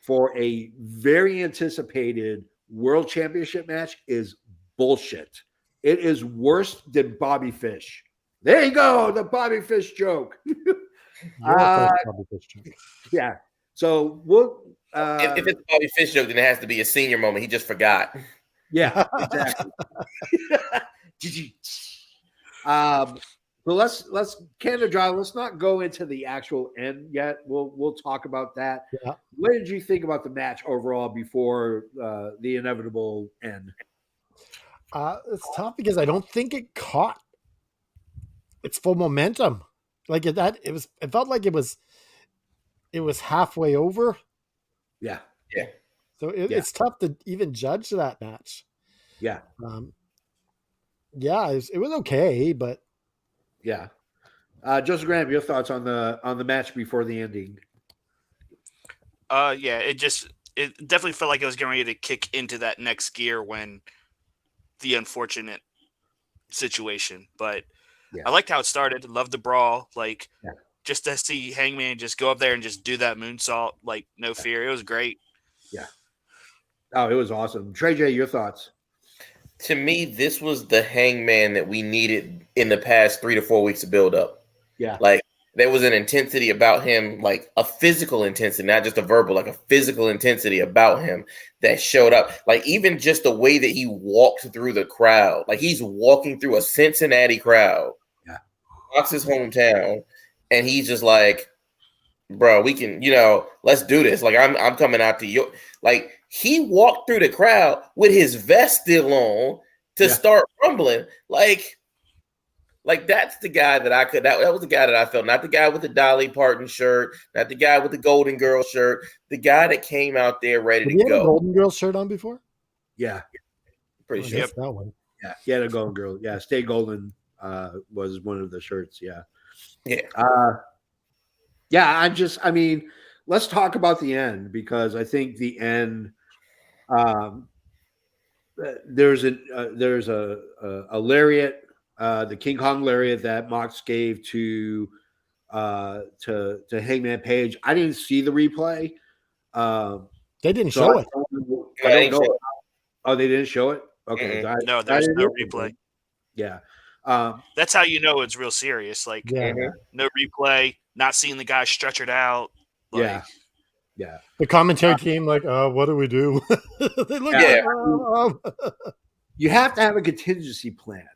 for a very anticipated world championship match is bullshit. It is worse than Bobby Fish. There you go, the Bobby Fish joke. Yeah. So we'll. If it's a Bobby Fish joke, then it has to be a senior moment. He just forgot. Yeah, exactly. So let's Canada Dry. Let's not go into the actual end yet. We'll talk about that. Yeah. What did you think about the match overall before the inevitable end? It's tough because I don't think it caught its full momentum. Like it felt like it was halfway over. Yeah. So it's tough to even judge that match. Yeah. It was okay, but yeah. Joseph Graham, your thoughts on the match before the ending? It definitely felt like it was getting ready to kick into that next gear when the unfortunate situation. But I liked how it started. Loved the brawl. Like just to see Hangman just go up there and just do that moonsault, like no fear. It was great. Yeah. Oh, it was awesome. Trey J, your thoughts? To me, this was the Hangman that we needed in the past 3 to 4 weeks of build up. Yeah. Like there was an intensity about him, like a physical intensity, not just a verbal, like a physical intensity about him that showed up. Like even just the way that he walked through the crowd, like he's walking through a Cincinnati crowd. Yeah. Fox his hometown, and he's just like, bro, we can, let's do this. Like I'm coming out to you. Like he walked through the crowd with his vest still on to start rumbling. Like that's the guy that that was the guy that I felt, not the guy with the Dolly Parton shirt, not the guy with the Golden Girl shirt, the guy that came out there ready to go. Had a Golden Girl shirt on before? Yeah. Pretty sure. That one. Yeah, he had a Golden Girl. Yeah, Stay Golden was one of the shirts. Yeah. I mean, let's talk about the end because I think the end. There's a lariat, the King Kong lariat that Mox gave to Hangman Page. I didn't see the replay. They didn't show it. I don't know. Oh, they didn't show it. Okay, no, there's no replay. Yeah, that's how you know it's real serious. Like no replay, not seeing the guy stretchered out. Like, yeah. The commentary team, like, what do we do? They look You have to have a contingency plan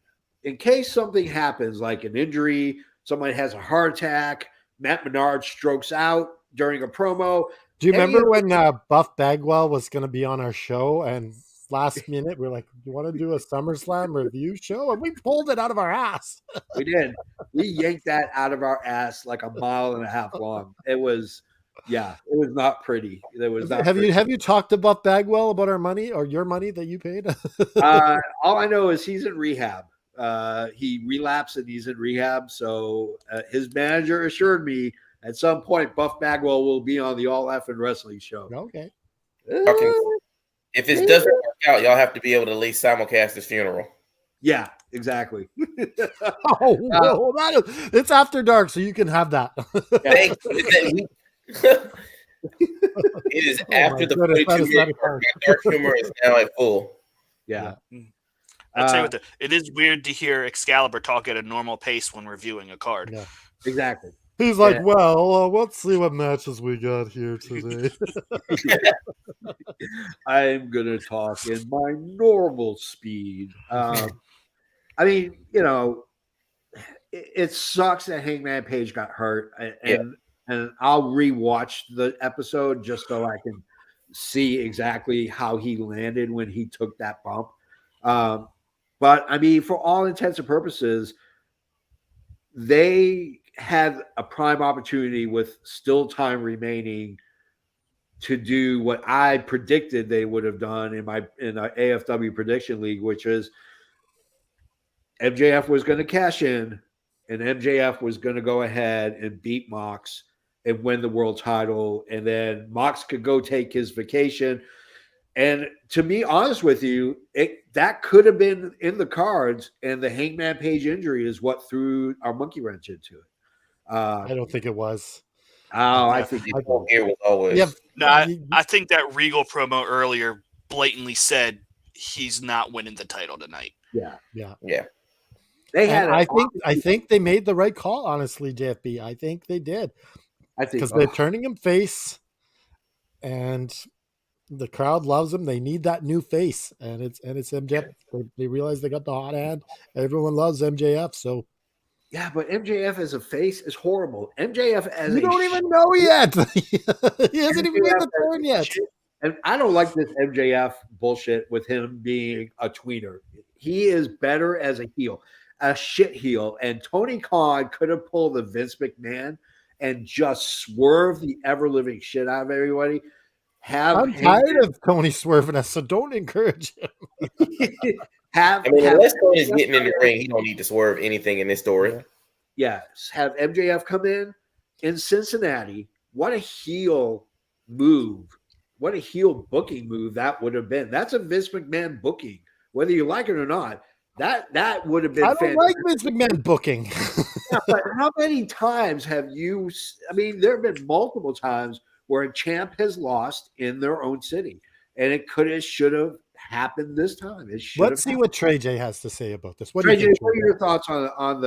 in case something happens, like an injury, somebody has a heart attack, Matt Menard strokes out during a promo. Do you remember when Buff Bagwell was going to be on our show and last minute we're like, you want to do a SummerSlam review show? And we pulled it out of our ass. We did. We yanked that out of our ass like a mile and a half long. It was not pretty. It was not. Have you talked to Buff Bagwell about our money or your money that you paid? All I know is he's in rehab. He relapsed and he's in rehab. So his manager assured me at some point Buff Bagwell will be on the All Effing Wrestling show. Okay. If it doesn't work out, y'all have to be able to at least simulcast his funeral. Yeah, exactly. It's after dark, so you can have that. It is after the 42-minute mark. My dark humor is now at full. Yeah. I'll tell you what, it is weird to hear Excalibur talk at a normal pace when reviewing a card. Yeah. Exactly. He's like, let's see what matches we got here today. I'm going to talk in my normal speed. I mean, it sucks that Hangman Page got hurt. And I'll rewatch the episode just so I can see exactly how he landed when he took that bump. But, I mean, for all intents and purposes, they had a prime opportunity with still time remaining to do what I predicted they would have done in the AFW prediction league, which is MJF was going to cash in, and MJF was going to go ahead and beat Mox and win the world title, and then Mox could go take his vacation. And to be honest with you, that could have been in the cards, and the Hangman Page injury is what threw our monkey wrench into it. I don't think it was. I think The whole gear was always. Yeah, No, I think that Regal promo earlier blatantly said he's not winning the title tonight. Yeah. They had. I think they made the right call. Honestly, JFB. I think they did. I think because they're turning him face, and the crowd loves him. They need that new face, and it's MJF. They realize they got the hot hand. Everyone loves MJF, so. Yeah, but MJF as a face is horrible. MJF as you don't even know yet. He hasn't even made the turn yet. And I don't like this MJF bullshit with him being a tweener. He is better as a heel, a shit heel. And Tony Khan could have pulled the Vince McMahon and just swerve the ever-living shit out of everybody. I'm tired of Tony swerving us, so don't encourage him. Unless Tony's getting in the ring, he don't need to swerve anything in this story. Yes, have MJF come in Cincinnati. What a heel move. What a heel booking move that would have been. That's a Vince McMahon booking, whether you like it or not. That would have been. I don't like Vince McMahon booking. Yeah, but how many times have you? I mean, there have been multiple times where a champ has lost in their own city, and it should have happened this time. Let's see what Trey J has to say about this. What Trey do you think? What are your thoughts on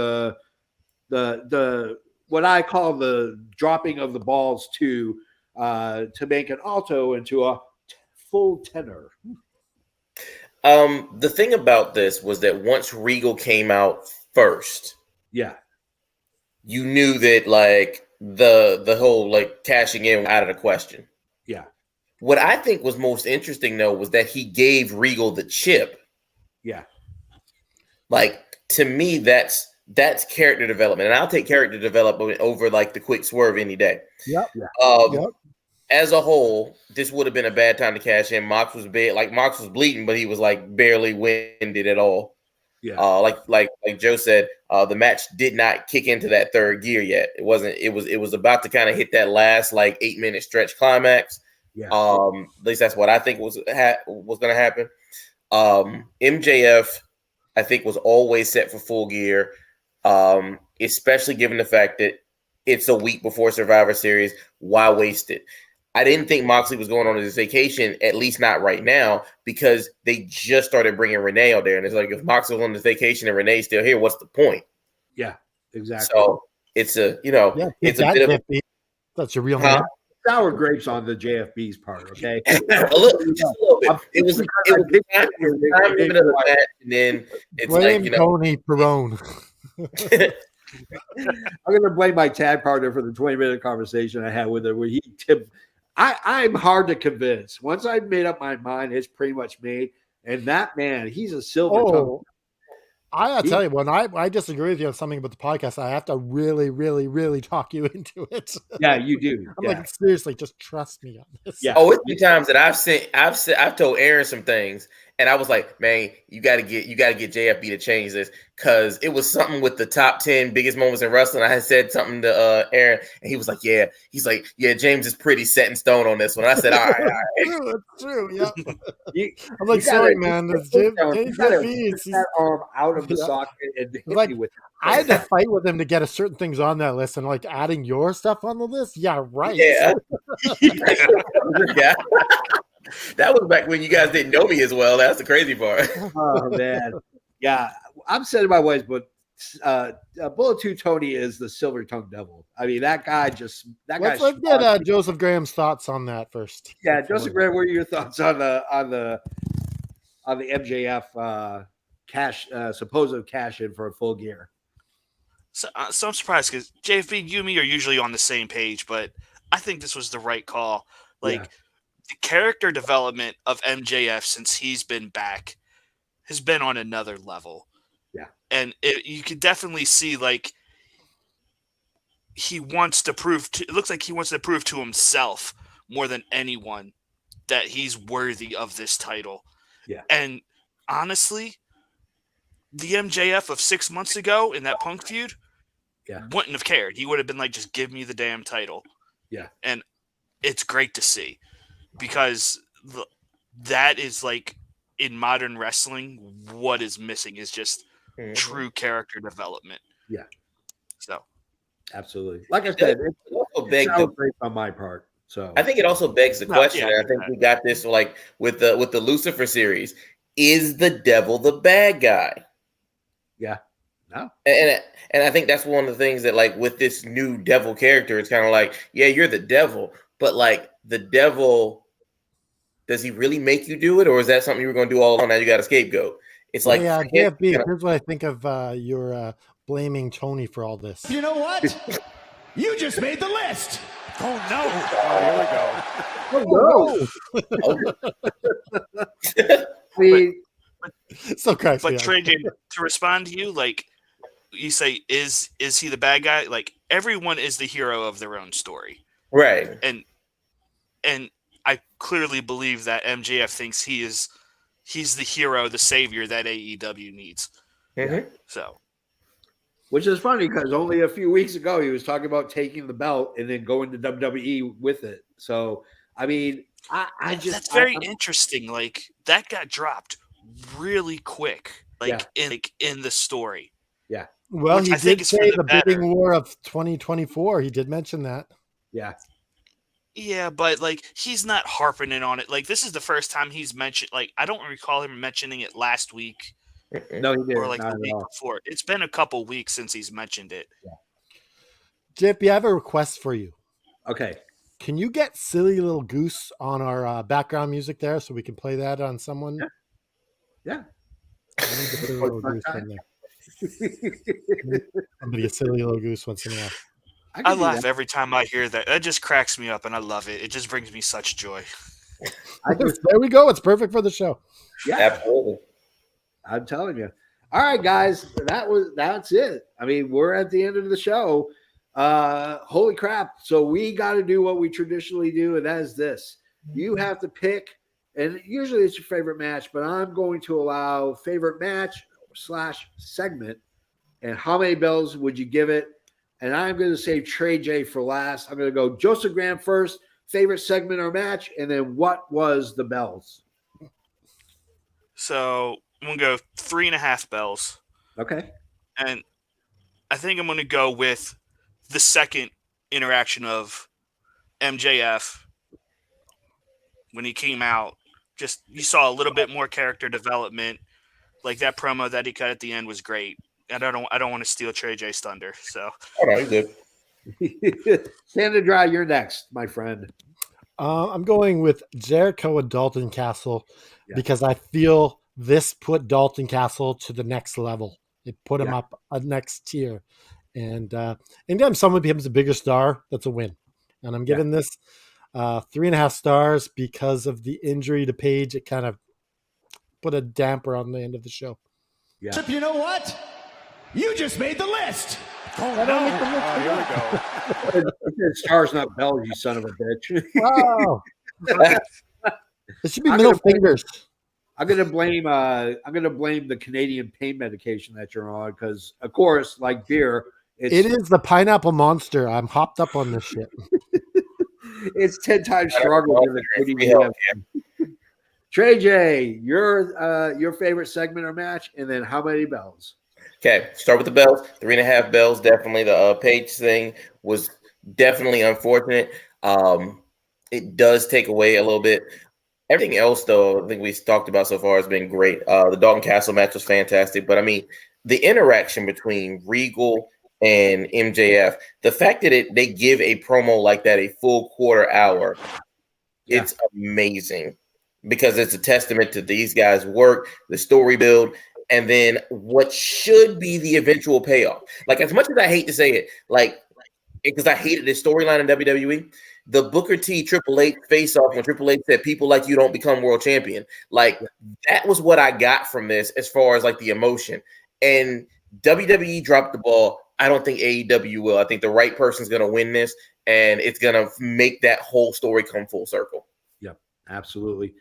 the what I call the dropping of the balls to make an alto into a full tenor? The thing about this was that once Regal came out first, you knew that like the whole like cashing in out of the question. Yeah. What I think was most interesting though was that he gave Regal the chip. Yeah. Like to me, that's character development, and I'll take character development over like the quick swerve any day. Yep. As a whole, this would have been a bad time to cash in. Mox was bad, like Mox was bleeding, but he was like barely winded at all. Yeah. Like Joe said, the match did not kick into that third gear yet. It wasn't. It was about to kind of hit that last like 8-minute stretch climax. Yeah. At least that's what I think was going to happen. MJF, I think, was always set for full gear, especially given the fact that it's a week before Survivor Series. Why waste it? I didn't think Moxley was going on his vacation, at least not right now, because they just started bringing Renee out there. And it's like, if Moxley was on his vacation and Renee's still here, what's the point? Yeah, exactly. So it's a, it's a bit of a, that's your real name. Sour grapes on the JFB's part, okay? just a little bit. It was the time limit of the match, and then it's blame Tony Perone. I'm going to blame my tag partner for the 20-minute conversation I had with her where he tipped. I'm hard to convince. Once I've made up my mind, it's pretty much made. And that man, he's a silver tongue. I tell you, when I disagree with you on something about the podcast, I have to really, really, really talk you into it. Yeah, you do. I'm like, seriously, just trust me on this. Yeah. Oh, it's been times that I've told Aaron some things, and I was like, man, you got to get JFB to change this, because it was something with the top 10 biggest moments in wrestling. I had said something to Aaron, and he was like, yeah. He's like, yeah, James is pretty set in stone on this one. I said, all right. That's true. Yeah. I'm like, sorry, man. JFB is that arm out of the socket and like, with I had to fight with him to get certain things on that list, and like adding your stuff on the list. Yeah, right. Yeah. Yeah. That was back when you guys didn't know me as well. That's the crazy part. Oh man, yeah. I'm set in my ways, but Bullet 2 Tony is the silver tongue devil. I mean, that guy just Let's get Joseph Graham's thoughts on that first. Yeah, Joseph Graham, what are your thoughts on the MJF supposed cash in for a full gear? So I'm surprised because JFB, you and me are usually on the same page, but I think this was the right call. Like the character development of MJF since he's been back has been on another level. Yeah. And you could definitely see like he wants to prove it looks like he wants to prove to himself more than anyone that he's worthy of this title. Yeah. And honestly, the MJF of 6 months ago in that Punk feud, wouldn't have cared. He would have been like, just give me the damn title. Yeah. And it's great to see because that is like in modern wrestling, what is missing is just true character development. Yeah. So. Absolutely. Like I said, it sounds great on my part. So I think it also begs the question. I think we got this like with the Lucifer series. Is the devil the bad guy? Yeah. No. And I think that's one of the things that like with this new devil character, it's kind of like, yeah, you're the devil, but like the devil, does he really make you do it, or is that something you were going to do all along? Now you got a scapegoat. It's like, JFB, here's what I think of your blaming Tony for all this. You know what? You just made the list. Oh no! Oh no! So cracks. But Trey, to respond to you, like you say, is he the bad guy? Like everyone is the hero of their own story, right? And I clearly believe that MJF thinks he's the hero, the savior that AEW needs. Mm-hmm. So. Which is funny because only a few weeks ago he was talking about taking the belt and then going to WWE with it. So, I mean, that's very interesting. Like that got dropped really quick, in the story. Yeah. Well, he did say the bidding war of 2024. He did mention that. Yeah. Yeah, but like he's not harping in on it. Like this is the first time he's mentioned. Like I don't recall him mentioning it last week. No, he didn't. Or like the week before. It's been a couple weeks since he's mentioned it. Yeah. JP, I have a request for you. Okay. Can you get Silly Little Goose on our background music there so we can play that on someone? Yeah. I need the Silly Little Goose on there. Somebody a Silly Little Goose once in a while. I laugh every time I hear that. That just cracks me up and I love it. It just brings me such joy. There we go. It's perfect for the show. Yeah. Absolutely. I'm telling you. All right, guys, that's it. I mean, we're at the end of the show. Holy crap. So we got to do what we traditionally do, and that is this. You have to pick, and usually it's your favorite match, but I'm going to allow favorite match / segment, and how many bells would you give it? And I'm going to save Trey J for last. I'm going to go Joseph Graham first, favorite segment or match, and then what was the bells? So I'm going to go 3.5 bells. Okay. And I think I'm going to go with the second interaction of MJF when he came out. Just you saw a little bit more character development. Like that promo that he cut at the end was great. And I don't want to steal Trey J's thunder. So all right, good. Stand to dry, you're next, my friend. I'm going with Jericho and Dalton Castle because I feel this put Dalton Castle to the next level. It put him up a next tier. And anytime someone becomes a bigger star, that's a win. And I'm giving this 3.5 stars because of the injury to Paige. It kind of put a damper on the end of the show. Yeah. You know what? You just made the list. Oh, no. Here we go. Stars, not bells, you son of a bitch. Wow. It should be middle fingers. I'm gonna blame the Canadian pain medication that you're on because, of course, like beer, it is the pineapple monster. I'm hopped up on this shit. It's 10 times stronger than the Canadian. Trey J, your favorite segment or match, and then how many bells? Okay, start with the bells. 3.5 bells. Definitely the Page thing was definitely unfortunate. It does take away a little bit. Everything else, though, I think we've talked about so far has been great. The Dalton Castle match was fantastic, but I mean, the interaction between Regal and MJF, the fact that they give a promo like that a full quarter hour, it's amazing because it's a testament to these guys' work, the story build, and then what should be the eventual payoff. Like, as much as I hate to say it, because I hated this storyline in WWE, the Booker T Triple H face-off when Triple H said people like you don't become world champion. Like, that was what I got from this as far as like the emotion. And WWE dropped the ball. I don't think AEW will. I think the right person's going to win this, and it's going to make that whole story come full circle. Yep, absolutely.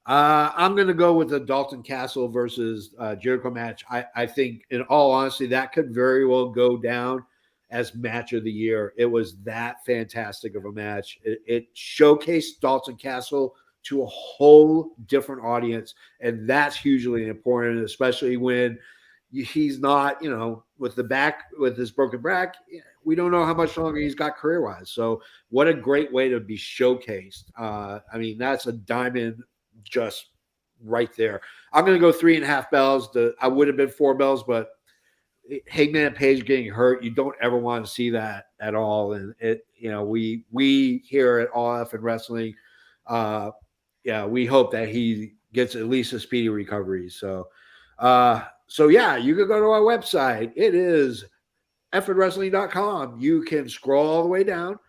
I'm going to go with the Dalton Castle versus Jericho match. I think, in all honesty, that could very well go down as match of the year. It was that fantastic of a match. It showcased Dalton Castle to a whole different audience, and that's hugely important, especially when he's not, with his broken back. We don't know how much longer he's got career-wise. So what a great way to be showcased. I mean, that's a diamond just right there. I'm going to go 3.5 bells. I would have been 4 bells, but Hangman Page getting hurt, you don't ever want to see that at all. And we here at All F and Wrestling, we hope that he gets at least a speedy recovery. So yeah, you can go to our website. It is FNWrestling.com. You can scroll all the way down.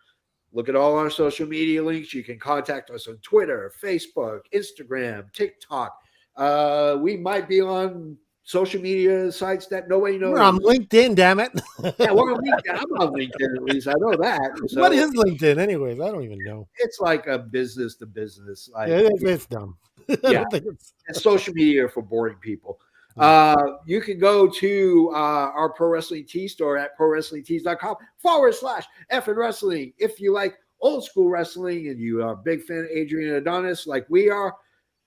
Look at all our social media links. You can contact us on Twitter, Facebook, Instagram, TikTok. We might be on social media sites that nobody knows. We're on LinkedIn, damn it. Yeah, we're on LinkedIn. I'm on LinkedIn, at least. I know that. So what is LinkedIn anyways? I don't even know. it's like a business to business. Like, It's dumb. I Yeah. don't think it's- it's social media for boring people. You can go to our Pro Wrestling Tee store at prowrestlingtees.com/F and Wrestling. If you like old school wrestling and you are a big fan of Adrian Adonis like we are,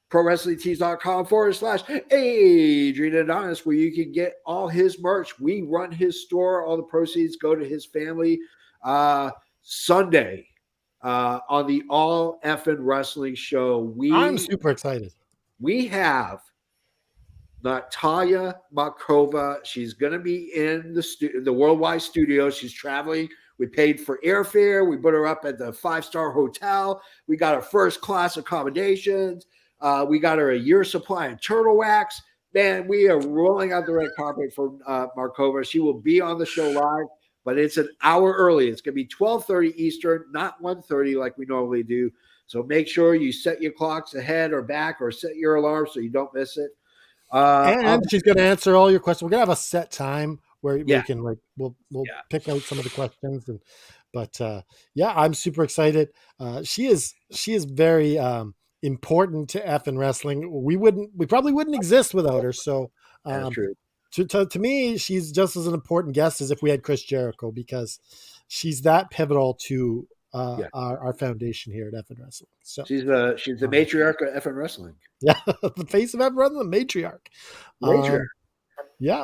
prowrestlingtees.com/Adrian Adonis, where you can get all his merch. We run his store. All the proceeds go to his family. Sunday on the All F and Wrestling show, I'm super excited. we have Natalia Markova. She's going to be in the worldwide studio. She's traveling. We paid for airfare. We put her up at the 5-star hotel. We got her first class accommodations. We got her a year supply of turtle wax. Man, we are rolling out the red carpet for Markova. She will be on the show live, but it's an hour early. It's going to be 12:30 Eastern, not 1:30 like we normally do. So make sure you set your clocks ahead or back, or set your alarm so you don't miss it. And she's going to answer all your questions. We're going to have a set time where we Yeah. can we'll Yeah. pick out some of the questions. But I'm super excited. She is very important to F and Wrestling. We probably wouldn't exist without her. So That's true. to me, she's just as an important guest as if we had Chris Jericho, because she's that pivotal to our foundation here at F and Wrestling. So She's the matriarch of F and Wrestling. yeah, the face of F and Wrestling, the matriarch. Matriarch.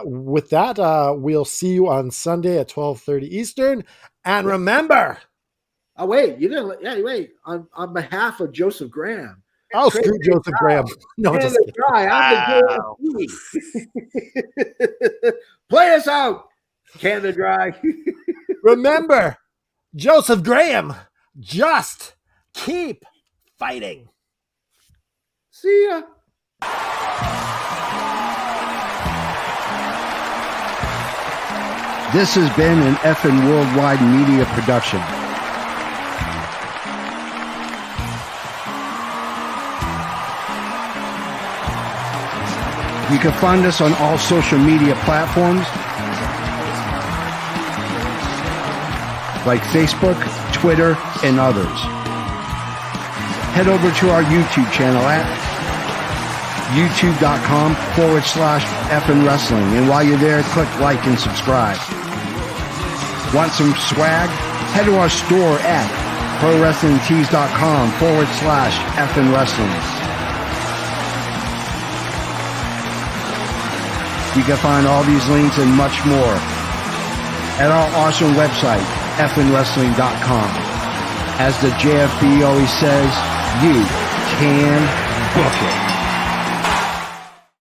With that, we'll see you on Sunday at 12:30 Eastern. And remember, Oh wait, you didn't. Yeah, wait. On behalf of Joseph Graham. I'll Trey, screw Joseph Graham. No, just kidding. I'm the JFP. Play us out, Canada Dry. Remember, Joseph Graham, just keep fighting. See ya. This has been an effing worldwide media production. You can find us on all social media platforms like Facebook, Twitter, and others. Head over to our YouTube channel at youtube.com/effing wrestling. And while you're there, click like and subscribe. Want some swag? Head to our store at prowrestlingtees.com/effing wrestling. You can find all these links and much more at our awesome website, effingwrestling.com. As the JFB always says, you can book it.